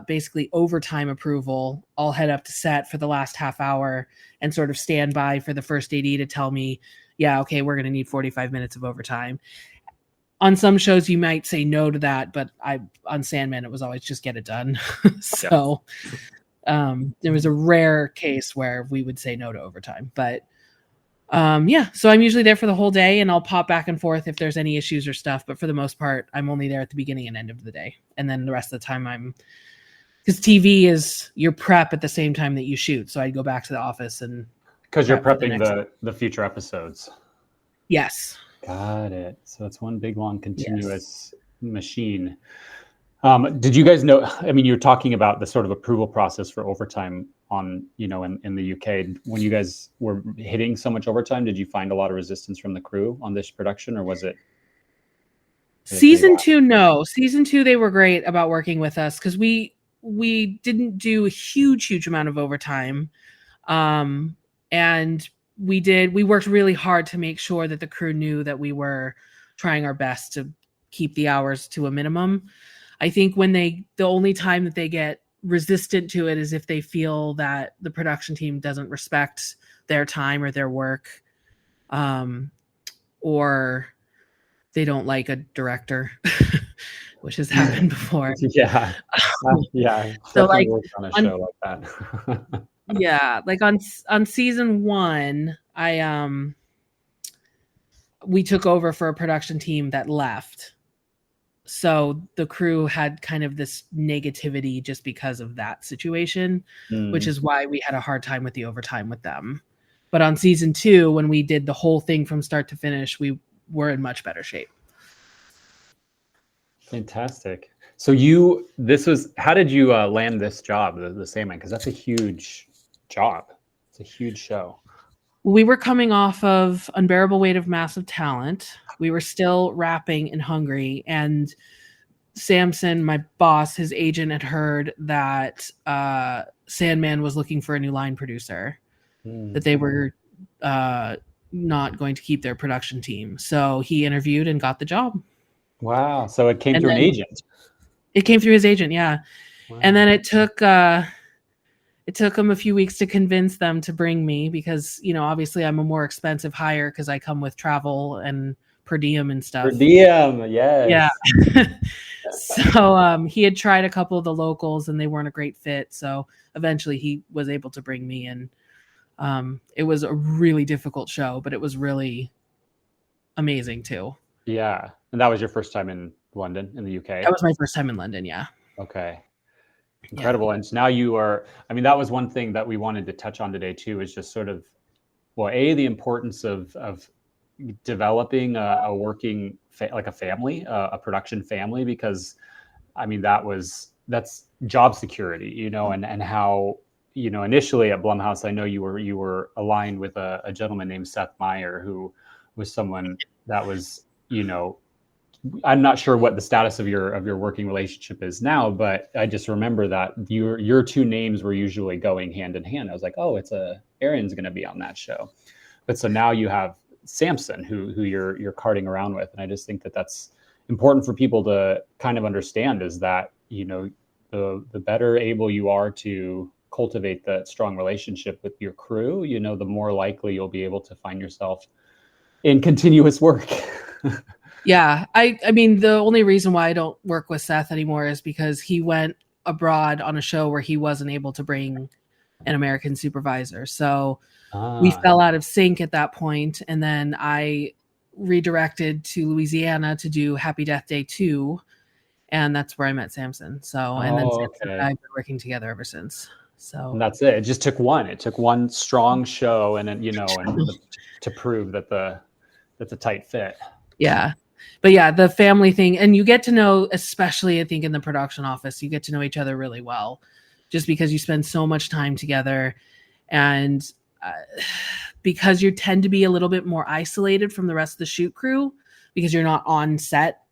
basically overtime approval, I'll head up to set for the last half hour and sort of stand by for the first AD to tell me, yeah, okay, we're going to need 45 minutes of overtime. On some shows, you might say no to that, but on Sandman, it was always just get it done. So there was a rare case where we would say no to overtime. But yeah, so I'm usually there for the whole day, and I'll pop back and forth if there's any issues or stuff. But for the most part, I'm only there at the beginning and end of the day. And then the rest of the time because TV is your prep at the same time that you shoot. So I'd go back to the office and... Because you're prepping the future episodes. Yes. Got it. So it's one big, long, continuous machine. Did you guys know, I mean, you're talking about the sort of approval process for overtime on, in the UK. When you guys were hitting so much overtime, did you find a lot of resistance from the crew on this production, or was it? Season 2, no. Season 2, they were great about working with us because we didn't do a huge amount of overtime. And we worked really hard to make sure that the crew knew that we were trying our best to keep the hours to a minimum. I think the only time that they get resistant to it is if they feel that the production team doesn't respect their time or their work, or they don't like a director, which has happened before. Yeah. So like on a show like that. Yeah, like on season 1, we took over for a production team that left. So the crew had kind of this negativity just because of that situation, which is why we had a hard time with the overtime with them. But on season 2, when we did the whole thing from start to finish, we were in much better shape. Fantastic. So how did you land this job, the Sandman? Because that's a huge job. It's a huge show. We were coming off of Unbearable Weight of Massive Talent. We were still rapping and hungry. And Samson, my boss, his agent, had heard that Sandman was looking for a new line producer, that they were not going to keep their production team. So he interviewed and got the job. Wow. So it came through an agent. It came through his agent, yeah. Wow. And then it took him a few weeks to convince them to bring me because, obviously I'm a more expensive hire because I come with travel and per diem and stuff. Per diem, yes. Yeah. So he had tried a couple of the locals and they weren't a great fit. So eventually he was able to bring me in. It was a really difficult show, but it was really amazing too. Yeah. And that was your first time in London, in the UK? That was my first time in London, yeah. Okay. Incredible. Yeah. And now you are, that was one thing that we wanted to touch on today too, is just sort of, the importance of developing a working, like a family, a production family, because that's job security, and how, initially at Blumhouse, I know you were aligned with a gentleman named Seth Meyer, who was someone that was, I'm not sure what the status of your working relationship is now, but I just remember that your two names were usually going hand in hand. I was like, oh, Aaron's going to be on that show. But so now you have Samson, who you're carting around with. And I just think that that's important for people to kind of understand, is that, the better able you are to cultivate that strong relationship with your crew, the more likely you'll be able to find yourself in continuous work. Yeah. I mean, the only reason why I don't work with Seth anymore is because he went abroad on a show where he wasn't able to bring an American supervisor. So we fell out of sync at that point. And then I redirected to Louisiana to do Happy Death Day 2. And that's where I met Samson. So, and then Samson and I have been working together ever since. So and that's it. It just took one. It took one strong show, and then to prove that that's a tight fit. Yeah. But yeah, the family thing, and you get to know, especially I think in the production office, you get to know each other really well, just because you spend so much time together, and because you tend to be a little bit more isolated from the rest of the shoot crew because you're not on set.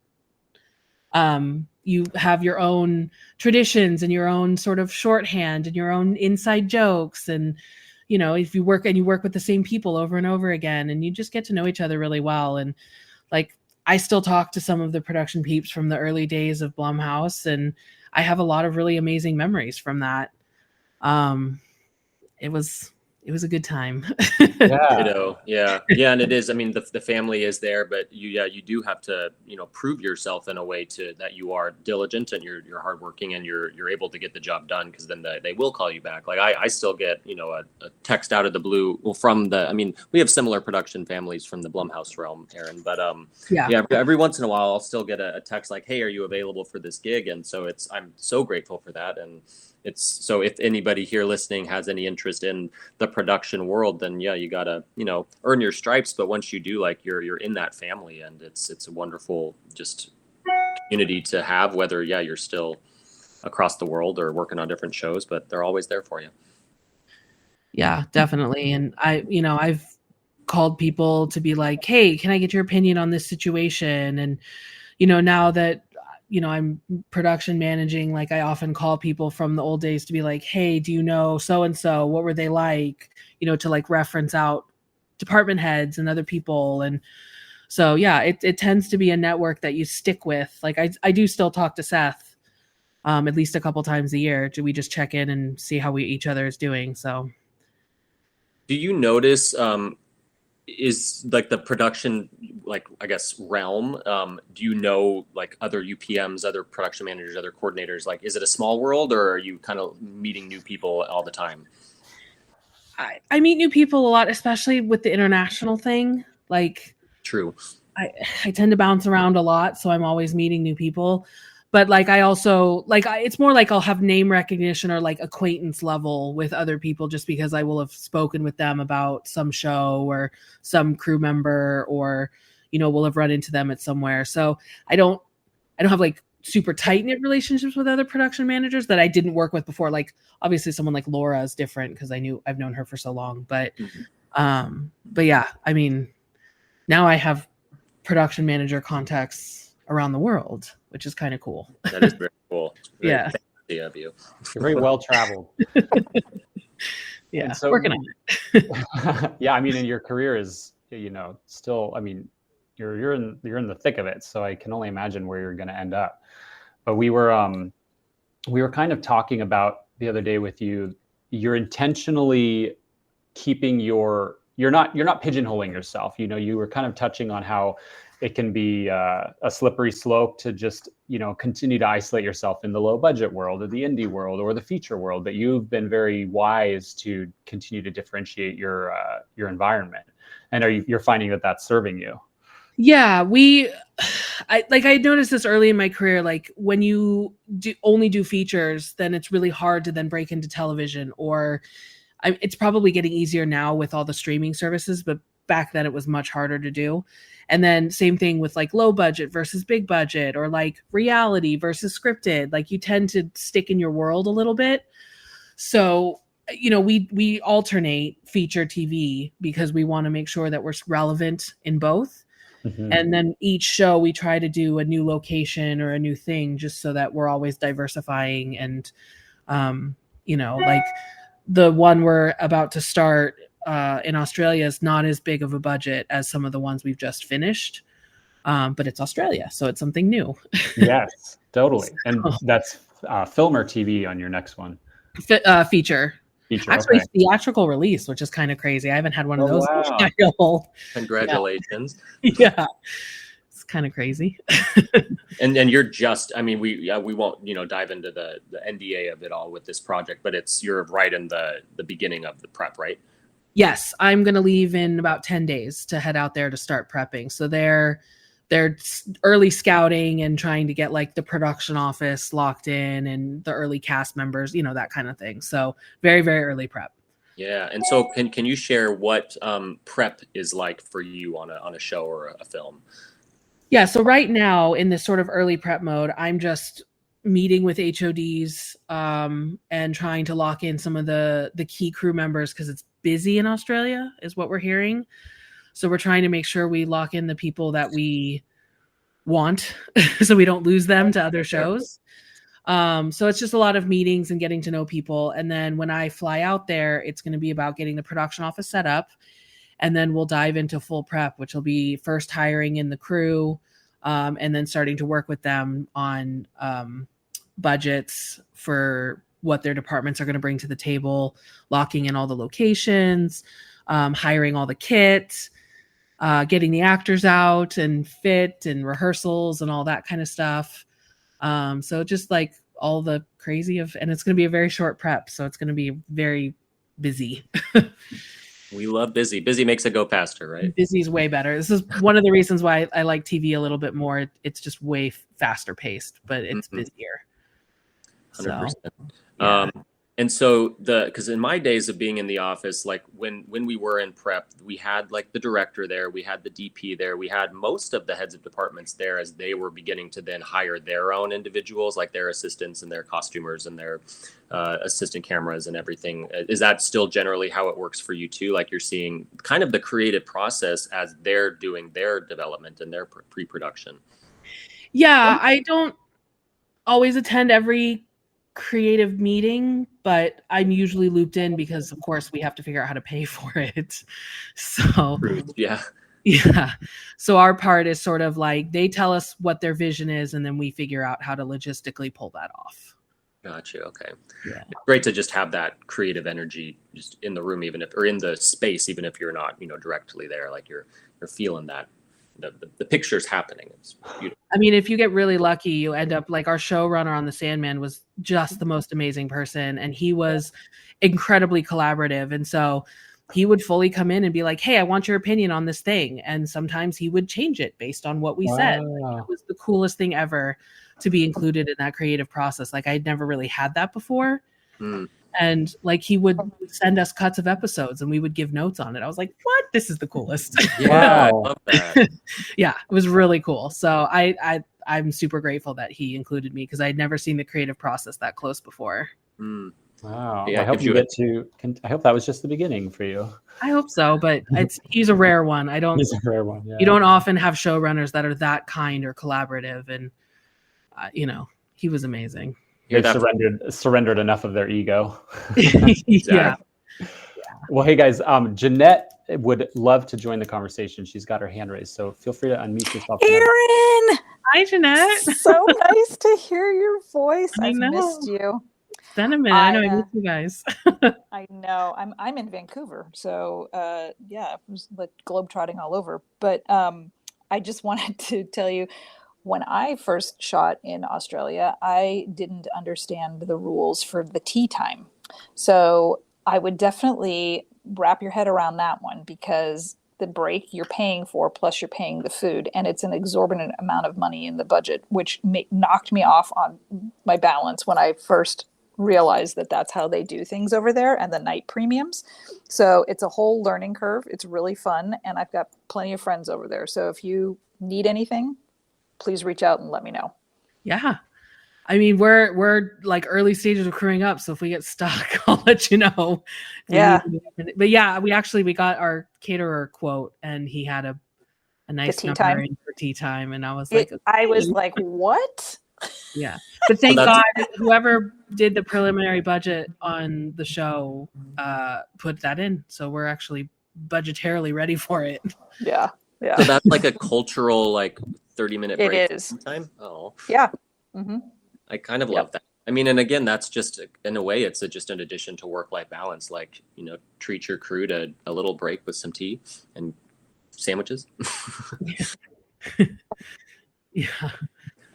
You have your own traditions and your own sort of shorthand and your own inside jokes, and if you work with the same people over and over again, and you just get to know each other really well. And like, I still talk to some of the production peeps from the early days of Blumhouse, and I have a lot of really amazing memories from that. It was it was a good time. Yeah. You know, yeah, and it is. I mean, the family is there, but you do have to, prove yourself in a way to that you are diligent and you're hardworking and you're able to get the job done, because then they will call you back. Like I still get, a text out of the blue. Well, I mean, we have similar production families from the Blumhouse realm, Aaron, but yeah, every once in a while I'll still get a text like, "Hey, are you available for this gig?" And so I'm so grateful for that. And so if anybody here listening has any interest in the production world, then yeah, you gotta, earn your stripes. But once you do, like you're in that family, and it's a wonderful just community to have, whether you're still across the world or working on different shows, but they're always there for you. Yeah, definitely. And I've called people to be like, hey, can I get your opinion on this situation? And now that I'm production managing, like I often call people from the old days to be like, hey, do you know so and so, what were they like, to like reference out department heads and other people. And so yeah, it tends to be a network that you stick with. Like I do still talk to Seth at least a couple times a year. Do we just check in and see how each other is doing? So do you notice is like the production, like I guess realm, do you know like other UPMs, other production managers, other coordinators? Like, is it a small world, or are you kind of meeting new people all the time? I meet new people a lot, especially with the international thing. Like, True. I tend to bounce around a lot, so I'm always meeting new people. But like I also it's more like I'll have name recognition or like acquaintance level with other people, just because I will have spoken with them about some show or some crew member, or we'll have run into them at somewhere. So I don't have like super tight knit relationships with other production managers that I didn't work with before. Like obviously someone like Laura is different because I've known her for so long. But but yeah, I mean, now I have production manager contacts around the world, which is kind of cool. That is very cool. Very Yeah. fancy of you. You're very well traveled. Yeah. So, working on it. Yeah, I mean, and your career is, still, I mean, you're in the thick of it. So I can only imagine where you're going to end up. But we were kind of talking about the other day with you, you're intentionally keeping you're not pigeonholing yourself. You were kind of touching on how it can be a slippery slope to just, continue to isolate yourself in the low budget world or the indie world or the feature world. But you've been very wise to continue to differentiate your environment. And you're finding that that's serving you? Yeah, I noticed this early in my career. Like when you only do features, then it's really hard to then break into television. Or it's probably getting easier now with all the streaming services, but back then it was much harder to do. And then same thing with like low budget versus big budget, or like reality versus scripted. Like you tend to stick in your world a little bit. So, we alternate feature TV because we want to make sure that we're relevant in both. Mm-hmm. And then each show we try to do a new location or a new thing, just so that we're always diversifying. And, like the one we're about to start in Australia is not as big of a budget as some of the ones we've just finished. But it's Australia, so it's something new. Yes, totally. And that's film or TV on your next one? Feature. Actually, okay. Theatrical release, which is kind of crazy. I haven't had one of those. Wow. Congratulations. Yeah. It's kind of crazy. and you're just, I mean, we won't, dive into the NDA of it all with this project, but you're right in the beginning of the prep, right? Yes, I'm going to leave in about 10 days to head out there to start prepping. So they're early scouting and trying to get like the production office locked in and the early cast members, that kind of thing. So very, very early prep. Yeah. And so can you share what prep is like for you on a show or a film? Yeah. So right now in this sort of early prep mode, I'm just meeting with HODs and trying to lock in some of the key crew members, because it's busy in Australia is what we're hearing. So we're trying to make sure we lock in the people that we want so we don't lose them to other shows. So it's just a lot of meetings and getting to know people. And then when I fly out there, it's going to be about getting the production office set up. And then we'll dive into full prep, which will be first hiring in the crew and then starting to work with them on budgets for what their departments are going to bring to the table, locking in all the locations, hiring all the kit, getting the actors out and fit and rehearsals and all that kind of stuff. So just like all the crazy and it's going to be a very short prep. So it's going to be very busy. We love busy. Busy makes it go faster, right? Busy is way better. This is one of the reasons why I like TV a little bit more. It's just way faster paced, but it's busier. 100%. So, yeah. And so because in my days of being in the office, like when we were in prep, we had like the director there, we had the DP there, we had most of the heads of departments there as they were beginning to then hire their own individuals, like their assistants and their costumers and their assistant cameras and everything. Is that still generally how it works for you too? Like you're seeing kind of the creative process as they're doing their development and their pre-production? Yeah, I don't always attend every creative meeting, but I'm usually looped in because of course we have to figure out how to pay for it. So yeah. So our part is sort of like they tell us what their vision is and then we figure out how to logistically pull that off. Gotcha. Okay. Yeah. It's great to just have that creative energy just in the room, even if, or in the space, even if you're not, directly there, like you're feeling that the picture's happening. It's beautiful. I mean, if you get really lucky, you end up like our showrunner on The Sandman was just the most amazing person. And he was incredibly collaborative. And so he would fully come in and be like, hey, I want your opinion on this thing. And sometimes he would change it based on what we said. Like, it was the coolest thing ever to be included in that creative process. Like I'd never really had that before. And like he would send us cuts of episodes and we would give notes on it. I was like, what? This is the coolest. Yeah, I love that. Yeah, it was really cool. So I'm super grateful that he included me because I'd never seen the creative process that close before. Wow. Yeah, I hope I hope that was just the beginning for you. I hope so, but he's a rare one. He's a rare one. Yeah. You don't often have showrunners that are that kind or collaborative, and he was amazing. They've surrendered enough of their ego. Yeah. Well, hey guys, Jeanette would love to join the conversation. She's got her hand raised, so feel free to unmute yourself. Erin! Hi, Jeanette. So nice to hear your voice. I've know. missed you. It's been a minute. I know I missed you guys. I know. I'm in Vancouver, so it was like globetrotting all over. But I just wanted to tell you, when I first shot in Australia, I didn't understand the rules for the tea time. So I would definitely wrap your head around that one, because the break you're paying for, plus you're paying the food, and it's an exorbitant amount of money in the budget, which knocked me off on my balance when I first realized that that's how they do things over there, and the night premiums. So it's a whole learning curve. It's really fun, and I've got plenty of friends over there. So if you need anything, please reach out and let me know. Yeah. I mean, we're like early stages of crewing up. So if we get stuck, I'll let you know. Yeah. But yeah, we got our caterer quote, and he had a nice number for tea time. And I was like, I was like, what? Yeah. But thank God whoever did the preliminary budget on the show put that in. So we're actually budgetarily ready for it. Yeah. Yeah. So that's like a cultural, 30-minute break. It is. Time. Oh. Yeah. Mm-hmm. I kind of love that. I mean, and again, that's just, in a way, it's just an addition to work-life balance. Like, treat your crew to a little break with some tea and sandwiches. Yeah.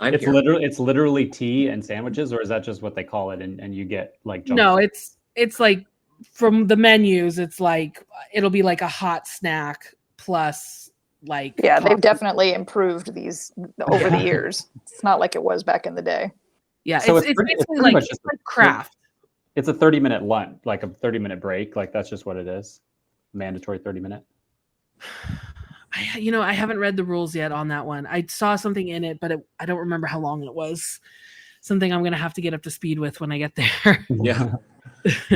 It's literally tea and sandwiches, or is that just what they call it? And you get like junk no, food? it's like from the menus, it's like it'll be like a hot snack plus coffee. They've definitely improved these over the years. It's not like it was back in the day. Yeah, so it's basically like craft. It's a 30-minute lunch, like a 30-minute break. Like that's just what it is. Mandatory 30-minute. I haven't read the rules yet on that one. I saw something in it, but I don't remember how long it was. Something I'm going to have to get up to speed with when I get there. Yeah.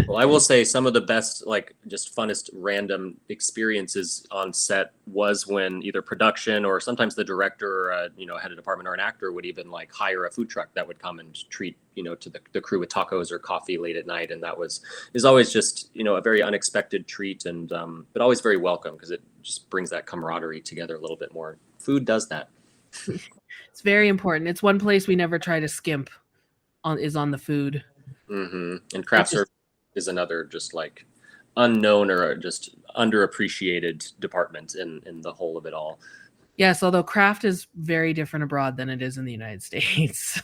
Well, I will say some of the best, just funnest random experiences on set was when either production or sometimes the director, head of department or an actor would even hire a food truck that would come and treat, to the crew with tacos or coffee late at night. And that is always just, a very unexpected treat and, but always very welcome because it just brings that camaraderie together a little bit more. Food does that. It's very important. It's one place we never try to skimp on is on the food. And craft service is another just like unknown or just underappreciated department in the whole of it all. Yes, although craft is very different abroad than it is in the United States.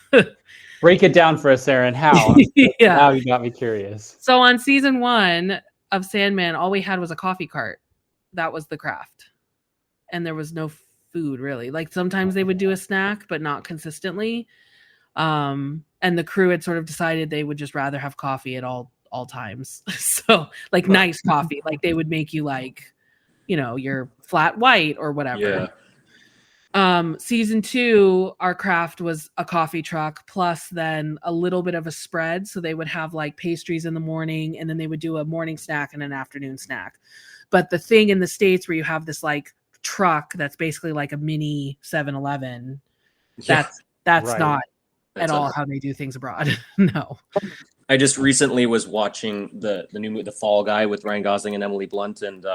Break it down for us, Aaron. How? Yeah. Now you got me curious. So on season 1 of Sandman, all we had was a coffee cart. That was the craft. And there was no food really. Like sometimes they would do a snack, but not consistently. And the crew had sort of decided they would just rather have coffee at all times. So like nice coffee, like they would make you like, you know, your flat white or whatever. Season 2, our craft was a coffee truck plus then a little bit of a spread. So they would have like pastries in the morning, and then they would do a morning snack and an afternoon snack. But the thing in the States where you have this like truck that's basically like a mini 7-Eleven, that's Right. not That's at all how they do things abroad. No. I just recently was watching the new movie, The Fall Guy, with Ryan Gosling and Emily Blunt, and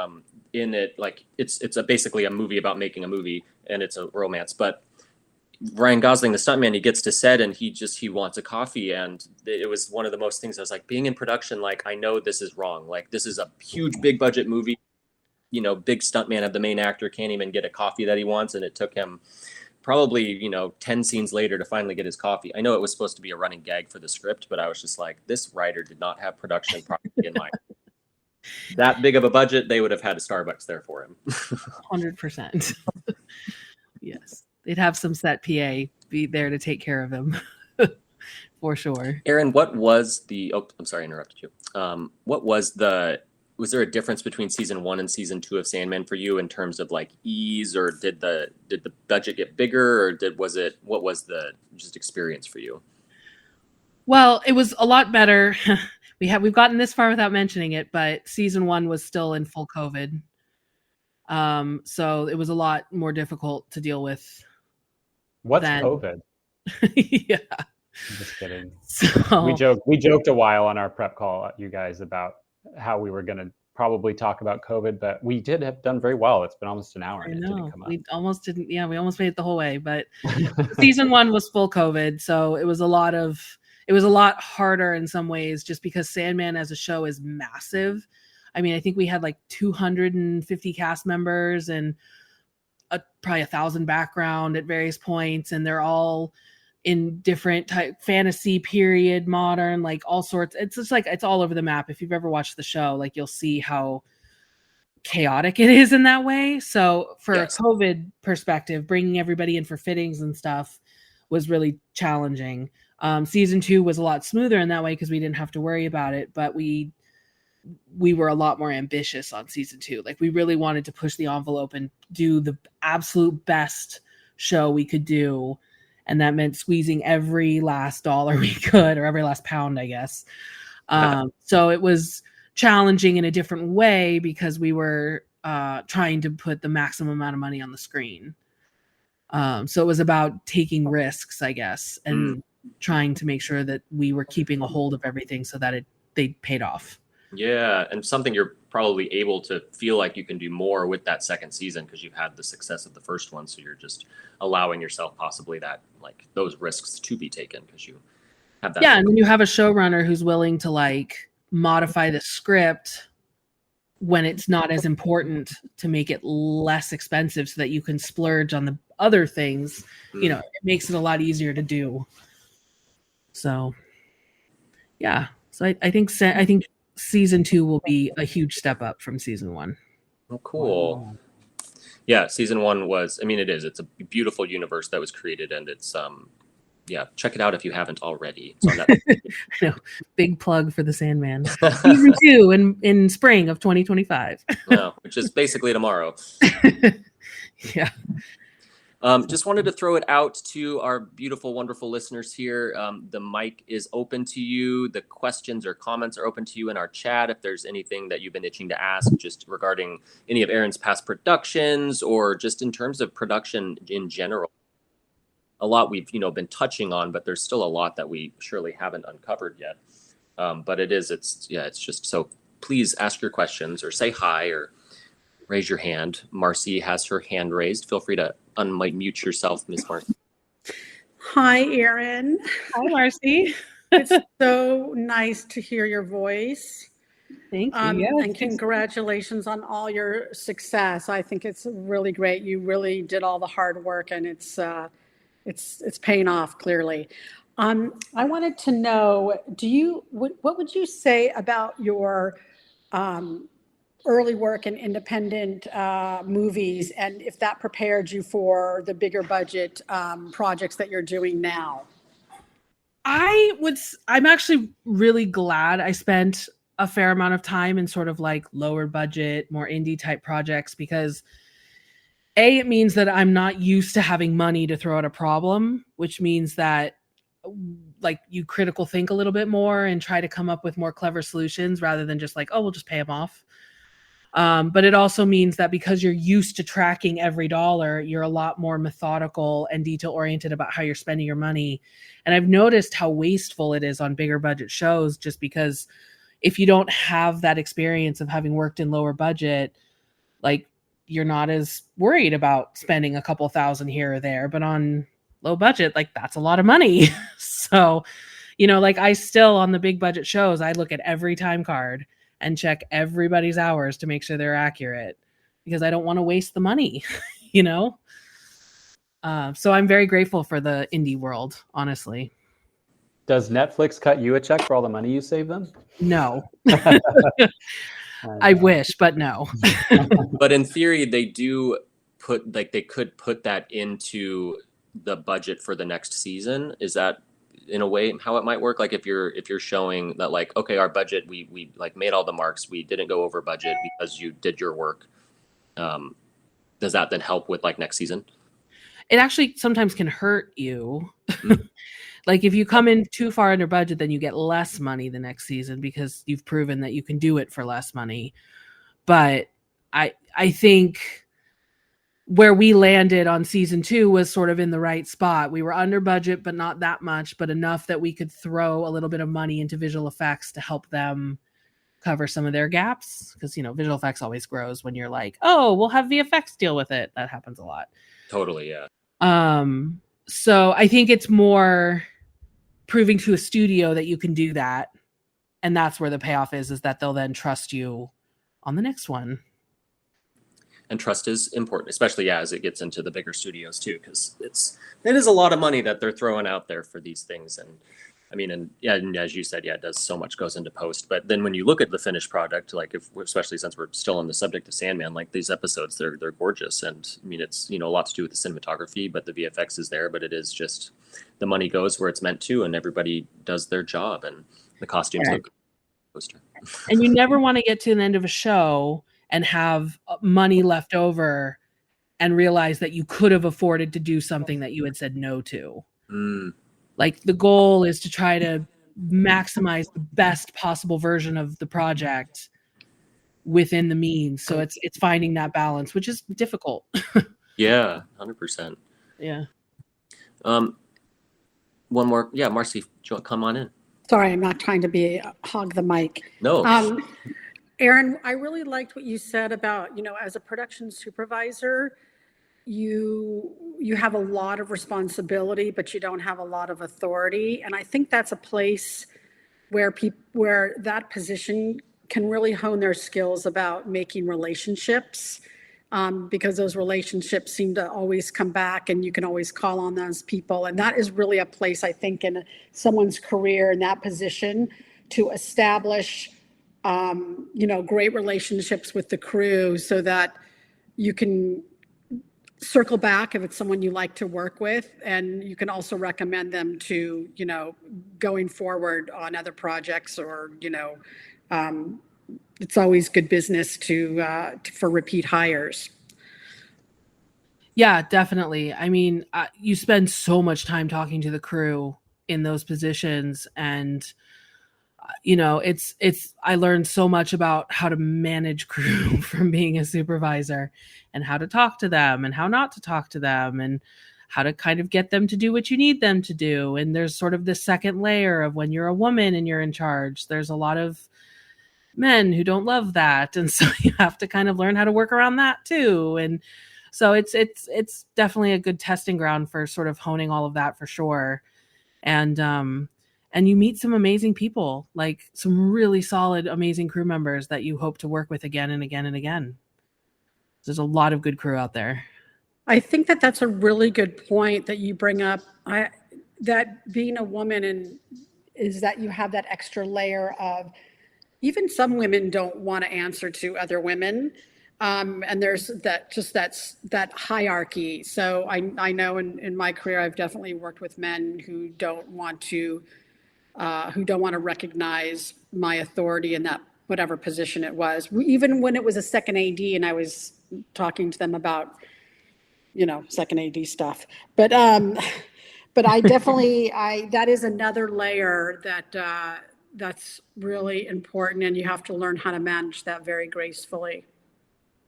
in it, like it's basically a movie about making a movie, and it's a romance. But Ryan Gosling, the stuntman, he gets to set and he wants a coffee, and it was one of the most things I was like, being in production, like I know this is wrong. Like this is a huge, big budget movie, you know, big stuntman of the main actor can't even get a coffee that he wants, and it took him probably, you know, 10 scenes later to finally get his coffee. I know it was supposed to be a running gag for the script, but I was just like, this writer did not have production property in mind. That big of a budget, they would have had a Starbucks there for him. 100%. Yes. They'd have some set PA be there to take care of him. For sure. Aaron, what was the, I'm sorry, I interrupted you. Was there a difference between season 1 and season 2 of Sandman for you in terms of like ease, or did the budget get bigger, or what was the just experience for you? Well, it was a lot better. We've gotten this far without mentioning it, but season 1 was still in full COVID. So it was a lot more difficult to deal with. What's COVID? Yeah. I'm just kidding. So, we joked a while on our prep call, you guys, about how we were going to probably talk about COVID, but we did have done very well. It's been almost an hour and it didn't come up. We almost didn't. Yeah, we almost made it the whole way, but season 1 was full COVID. So it was a lot harder in some ways just because Sandman as a show is massive. I mean, I think we had like 250 cast members and probably 1,000 background at various points. And they're all in different type fantasy, period, modern, like all sorts. It's just like, it's all over the map. If you've ever watched the show, like you'll see how chaotic it is in that way. So for a COVID perspective, bringing everybody in for fittings and stuff was really challenging. Season 2 was a lot smoother in that way because we didn't have to worry about it, but we were a lot more ambitious on season 2. Like we really wanted to push the envelope and do the absolute best show we could do. And that meant squeezing every last dollar we could, or every last pound, I guess. So it was challenging in a different way because we were trying to put the maximum amount of money on the screen. So it was about taking risks, I guess, and trying to make sure that we were keeping a hold of everything so that they paid off. Yeah, and something you're probably able to feel like you can do more with that second season because you've had the success of the first one, so you're just allowing yourself possibly that, like, those risks to be taken because you have that. Yeah, and then you have a showrunner who's willing to like modify the script when it's not as important to make it less expensive so that you can splurge on the other things. You know, it makes it a lot easier to do. So yeah, so I think season 2 will be a huge step up from season 1. Oh, cool. Wow. Yeah, season 1 was, I mean, it's a beautiful universe that was created, and it's, check it out if you haven't already. It's on that. I know, big plug for the Sandman. Season 2 in spring of 2025. Which is basically tomorrow. Yeah. Just wanted to throw it out to our beautiful, wonderful listeners here. The mic is open to you. The questions or comments are open to you in our chat. If there's anything that you've been itching to ask just regarding any of Aaron's past productions or just in terms of production in general. A lot we've, been touching on, but there's still a lot that we surely haven't uncovered yet. But it's just, so please ask your questions or say hi or raise your hand. Marcy has her hand raised. Feel free to unmute yourself, Miss Marcy. Hi, Aaron. Hi, Marcy. It's so nice to hear your voice. Thank you. And Yes, congratulations on all your success. I think it's really great. You really did all the hard work, and it's paying off clearly. I wanted to know, what would you say about your early work in independent movies, and if that prepared you for the bigger budget projects that you're doing now? I'm actually really glad I spent a fair amount of time in sort of like lower budget, more indie type projects, because it means that I'm not used to having money to throw at a problem, which means that like you critical think a little bit more and try to come up with more clever solutions rather than just like, oh, we'll just pay them off. But it also means that because you're used to tracking every dollar, you're a lot more methodical and detail oriented about how you're spending your money. And I've noticed how wasteful it is on bigger budget shows, just because if you don't have that experience of having worked in lower budget, like you're not as worried about spending a couple thousand here or there. But on low budget, like that's a lot of money. So, like I still, on the big budget shows, I look at every time card and check everybody's hours to make sure they're accurate, because I don't want to waste the money, So I'm very grateful for the indie world, honestly. Does Netflix cut you a check for all the money you save them? No. I wish, but no. But in theory, they do they could put that into the budget for the next season. Is that in a way how it might work? Like if you're showing that, like, okay, our budget, we like made all the marks, we didn't go over budget because you did your work. Does that then help with like next season? It actually sometimes can hurt you. Like if you come in too far under budget, then you get less money the next season because you've proven that you can do it for less money. But I think where we landed on season 2 was sort of in the right spot. We were under budget, but not that much, but enough that we could throw a little bit of money into visual effects to help them cover some of their gaps. Because, visual effects always grows when you're like, oh, we'll have VFX deal with it. That happens a lot. Totally, yeah. So I think it's more proving to a studio that you can do that. And that's where the payoff is that they'll then trust you on the next one. And trust is important, especially as it gets into the bigger studios too, because it is a lot of money that they're throwing out there for these things. And I mean, and as you said, it does so much goes into post. But then when you look at the finished product, like especially since we're still on the subject of Sandman, like these episodes, they're gorgeous. And I mean, it's, a lot to do with the cinematography, but the VFX is there, but it is just the money goes where it's meant to, and everybody does their job, and the costumes look good. Poster. And you never want to get to the end of a show and have money left over and realize that you could have afforded to do something that you had said no to. Like the goal is to try to maximize the best possible version of the project within the means. So it's finding that balance, which is difficult. Yeah, 100%. Yeah. One more. Yeah, Marcy, do you want to come on in? Sorry, I'm not trying to hog the mic. No. Aaron, I really liked what you said about, as a production supervisor, you have a lot of responsibility, but you don't have a lot of authority. And I think that's a place where that position can really hone their skills about making relationships, because those relationships seem to always come back and you can always call on those people. And that is really a place, I think, in someone's career in that position to establish great relationships with the crew so that you can circle back if it's someone you like to work with. And you can also recommend them to, going forward on other projects, or, it's always good business for repeat hires. Yeah, definitely. I mean, you spend so much time talking to the crew in those positions, and I learned so much about how to manage crew from being a supervisor, and how to talk to them and how not to talk to them, and how to kind of get them to do what you need them to do. And there's sort of this second layer of when you're a woman and you're in charge, there's a lot of men who don't love that. And so you have to kind of learn how to work around that too. And so it's definitely a good testing ground for sort of honing all of that for sure. And and you meet some amazing people, like some really solid, amazing crew members that you hope to work with again and again and again. There's a lot of good crew out there. I think that that's a really good point that you bring up. That being a woman is that you have that extra layer of, even some women don't want to answer to other women. And there's that hierarchy. So I know in my career, I've definitely worked with men who don't want to recognize my authority in that whatever position it was. Even when it was a second AD and I was talking to them about, second AD stuff. But I definitely, that is another layer that's really important, and you have to learn how to manage that very gracefully.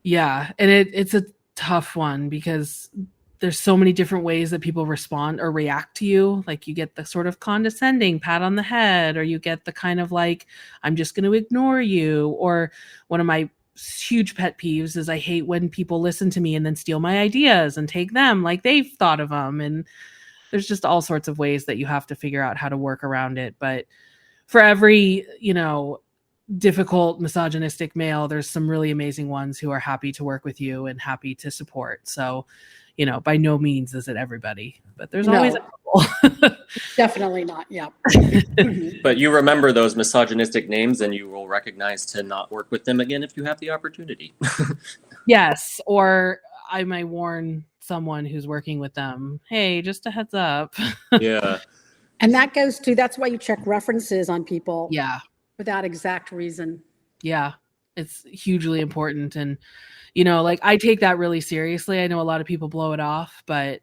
Yeah, and it's a tough one because there's so many different ways that people respond or react to you. Like you get the sort of condescending pat on the head, or you get the kind of like, I'm just going to ignore you. Or one of my huge pet peeves is I hate when people listen to me and then steal my ideas and take them like they've thought of them. And there's just all sorts of ways that you have to figure out how to work around it. But for every, difficult misogynistic male, there's some really amazing ones who are happy to work with you and happy to support. So, by no means is it everybody, but there's always a couple. Definitely not. Yeah. But you remember those misogynistic names and you will recognize to not work with them again if you have the opportunity. Yes. Or I might warn someone who's working with them, hey, just a heads up. Yeah. And that's why you check references on people. Yeah. For that exact reason. Yeah. It's hugely important. And, I take that really seriously. I know a lot of people blow it off, but,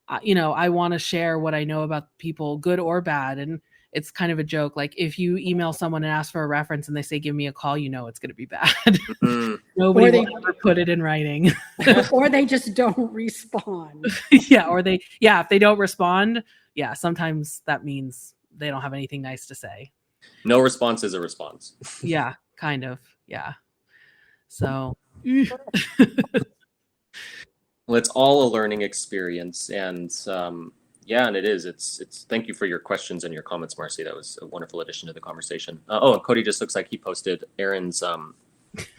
I want to share what I know about people, good or bad. And it's kind of a joke. Like if you email someone and ask for a reference and they say, give me a call, it's going to be bad. Mm-hmm. Nobody will ever put it in writing. Or they just don't respond. Yeah. If they don't respond, sometimes that means they don't have anything nice to say. No response is a response. Yeah, kind of. Yeah. So. Well, it's all a learning experience, and and it is. It's. Thank you for your questions and your comments, Marcy. That was a wonderful addition to the conversation. And Cody just looks like he posted Erin's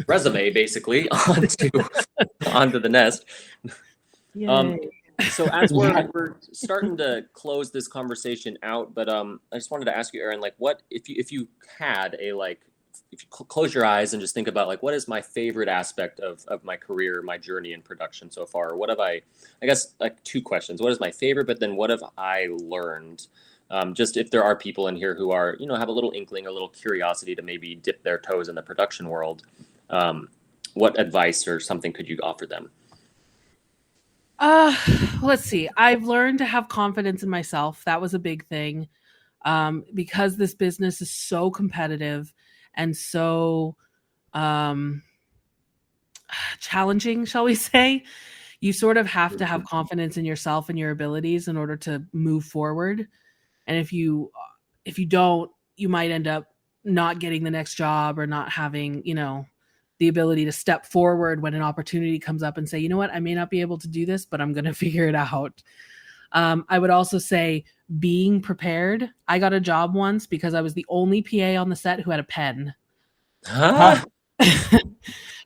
resume basically onto the Nest. So as we're starting to close this conversation out, but I just wanted to ask you, Erin, like, what if you had if you close your eyes and just think about like, what is my favorite aspect of my career, my journey in production so far? What have I guess like two questions. What is my favorite, but then what have I learned? Just if there are people in here who are, have a little inkling, a little curiosity to maybe dip their toes in the production world, what advice or something could you offer them? Let's see. I've learned to have confidence in myself. That was a big thing. Because this business is so competitive and so challenging, shall we say, you sort of have to have confidence in yourself and your abilities in order to move forward. And if you don't, you might end up not getting the next job or not having, the ability to step forward when an opportunity comes up and say, you know what, I may not be able to do this, but I'm going to figure it out. I would also say being prepared. I got a job once because I was the only PA on the set who had a pen. Huh?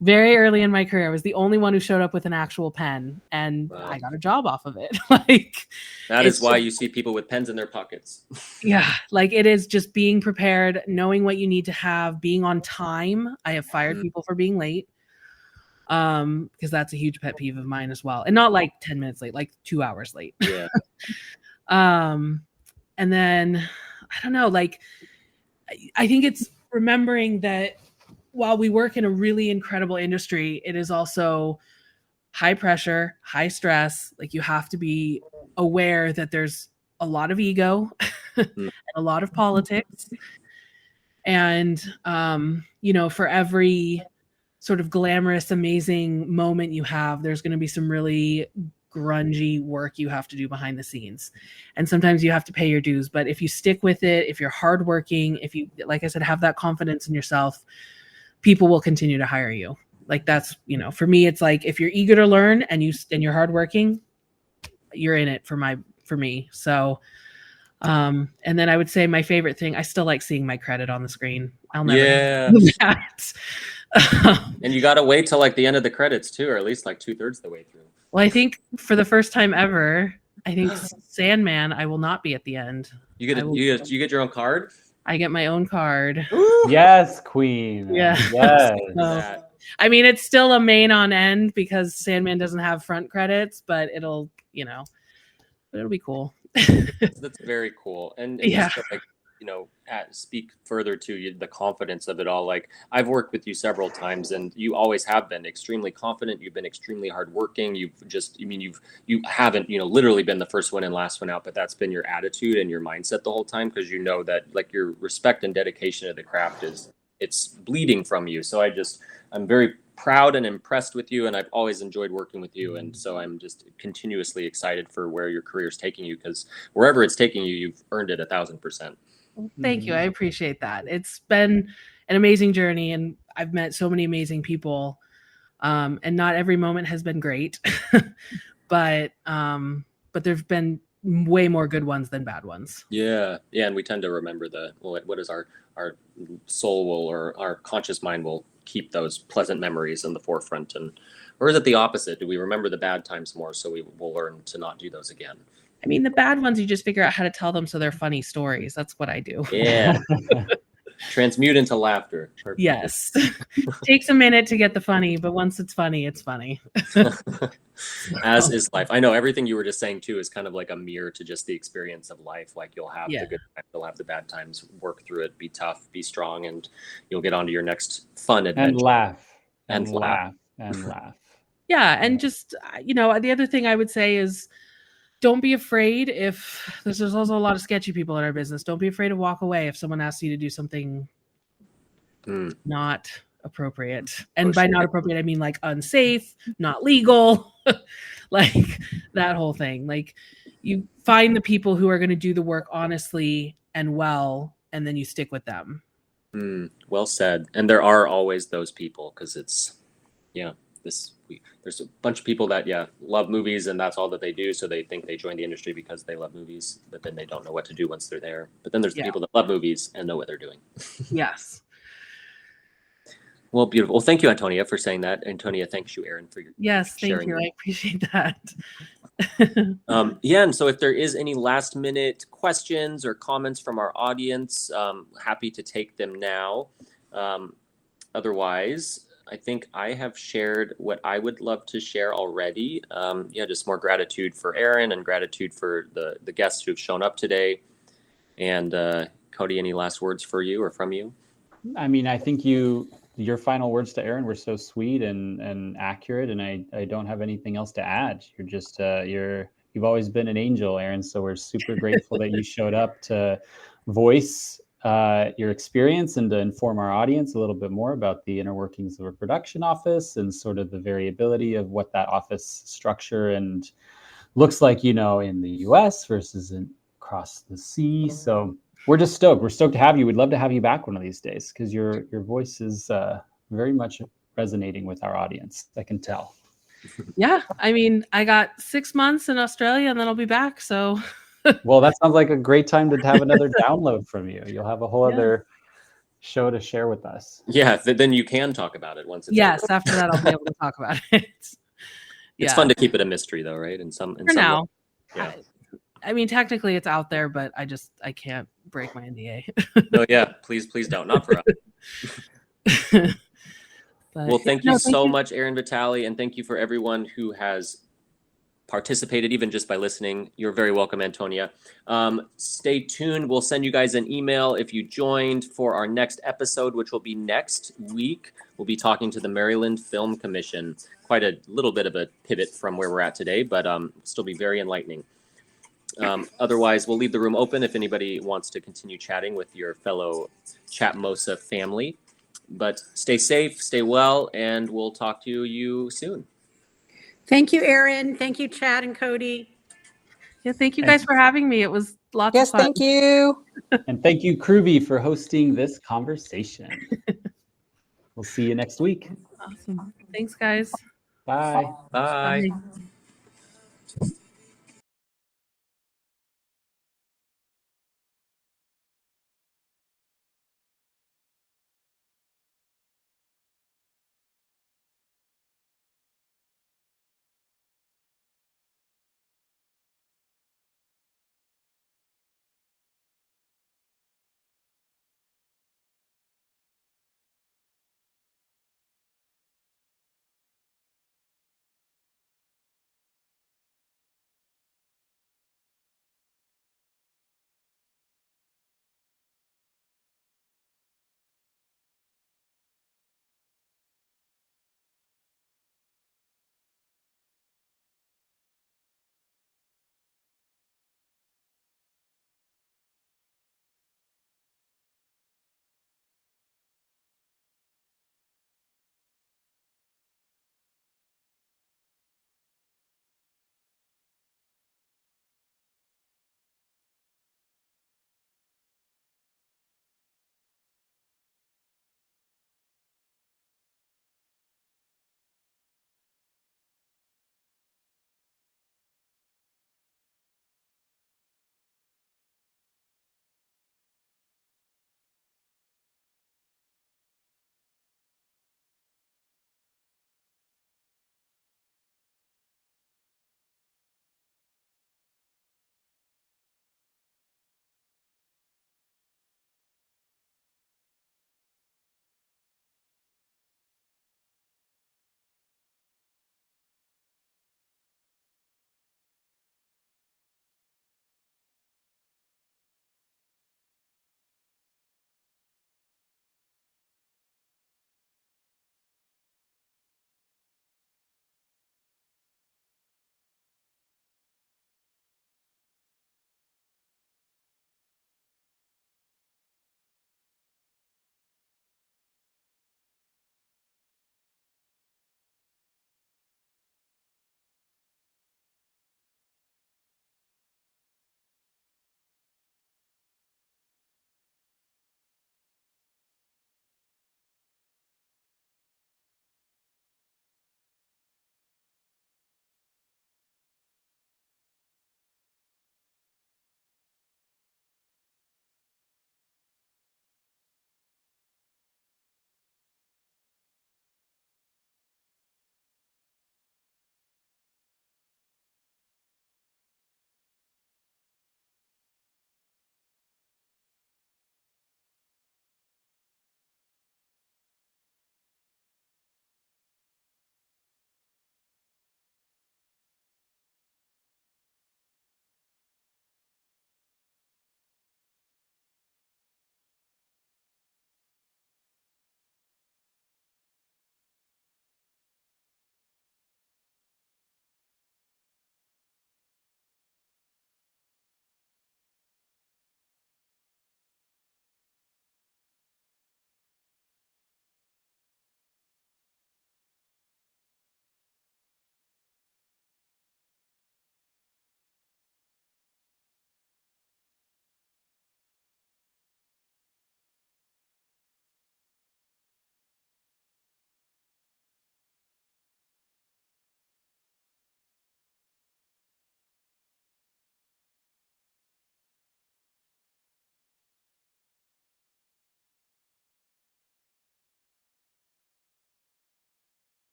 Very early in my career, I was the only one who showed up with an actual pen, and Wow. I got a job off of it. Like That is why you see people with pens in their pockets. yeah, like it is just being prepared, knowing what you need to have, being on time. I have fired people for being late. Because that's a huge pet peeve of mine as well. And not like 10 minutes late, like 2 hours late. Yeah. And then I don't know, like I think it's remembering that while we work in a really incredible industry, it is also high pressure, high stress. Like you have to be aware that there's a lot of ego and a lot of politics. And, for every sort of glamorous, amazing moment you have, there's going to be some really grungy work you have to do behind the scenes. And sometimes you have to pay your dues. But if you stick with it, if you're hardworking, if you, like I said, have that confidence in yourself, people will continue to hire you. Like that's, for me, it's like, if you're eager to learn and you're hardworking, you're in it for me. So, And then I would say my favorite thing, I still like seeing my credit on the screen. I'll never Yeah. do that. And you got to wait till like the end of the credits too, or at least like 2/3 the way through. Well, I think for the first time ever, I think Sandman, I will not be at the end. You get I will- you get your own card. I get my own card. Yes, Queen. Yeah. Yes. That. I mean, it's still a main on end because Sandman doesn't have front credits, but it'll be cool. That's very cool. And Yeah. just to, like, speak further to you, the confidence of it all. Like, I've worked with you several times, and you always have been extremely confident. You've been extremely hardworking. You haven't, literally been the first one and last one out, but that's been your attitude and your mindset the whole time, because you know that like your respect and dedication to the craft it's bleeding from you. So I'm very proud and impressed with you, and I've always enjoyed working with you, and so I'm just continuously excited for where your career is taking you, because wherever it's taking you, you've earned it 1,000%. Thank you. I appreciate that. It's been an amazing journey, and I've met so many amazing people. And not every moment has been great, but there've been way more good ones than bad ones. Yeah, and we tend to remember what is our soul will, or our conscious mind will keep those pleasant memories in the forefront, or is it the opposite? Do we remember the bad times more, so we will learn to not do those again? I mean, the bad ones, you just figure out how to tell them so they're funny stories. That's what I do. Yeah. Transmute into laughter. Perfect. Yes. Takes a minute to get the funny, but once it's funny, it's funny. As is life. I know everything you were just saying too is kind of like a mirror to just the experience of life. Like, you'll have the good times, you'll have the bad times, work through it, be tough, be strong, and you'll get on to your next fun adventure. And laugh. And laugh. And laugh. Yeah. And just, the other thing I would say is, don't be afraid if there's also a lot of sketchy people in our business. Don't be afraid to walk away if someone asks you to do something not appropriate. And by not appropriate, I mean like unsafe, not legal, like that whole thing. Like, you find the people who are going to do the work honestly and well, and then you stick with them. Well said. And there are always those people, because it's, there's a bunch of people that love movies, and that's all that they do, so they think they joined the industry because they love movies, but then they don't know what to do once they're there. But then there's the people that love movies and know what they're doing. Yes. Well, beautiful. Well, thank you, Antonia, for saying that. Antonia, thanks you, Erin, for your Thank you. I appreciate that. And so if there is any last minute questions or comments from our audience, happy to take them now. Otherwise, I think I have shared what I would love to share already. Just more gratitude for Erin, and gratitude for the guests who've shown up today. And Cody, any last words for you or from you? I mean, I think your final words to Erin were so sweet and accurate, and I don't have anything else to add. You're just you've always been an angel, Erin. So we're super grateful that you showed up to voice your experience and to inform our audience a little bit more about the inner workings of a production office and sort of the variability of what that office structure and looks like, in the US versus across the sea. So we're just stoked. We're stoked to have you. We'd love to have you back one of these days, because your voice is very much resonating with our audience. I can tell. Yeah. I mean, I got 6 months in Australia, and then I'll be back. So well, that sounds like a great time to have another download from you. You'll have a whole other show to share with us. Yeah, then you can talk about it once it's over. After that, I'll be able to talk about it. It's fun to keep it a mystery, though, right? For now. Yeah. I mean, technically it's out there, but I can't break my NDA. No, please don't. Not for us. Well, thank you so much, Erin Vitale, and thank you for everyone who has participated, even just by listening. You're very welcome, Antonia. Stay tuned. We'll send you guys an email if you joined for our next episode, which will be next week. We'll be talking to the Maryland Film Commission. Quite a little bit of a pivot from where we're at today, but still be very enlightening. Otherwise, we'll leave the room open if anybody wants to continue chatting with your fellow Chatmosa family. But stay safe, stay well, and we'll talk to you soon. Thank you, Erin. Thank you, Chad and Cody. Yeah, thank you guys for having me. It was lots of fun. Yes, thank you. And thank you, Kruvi, for hosting this conversation. We'll see you next week. Awesome. Thanks, guys. Bye. Bye. Bye.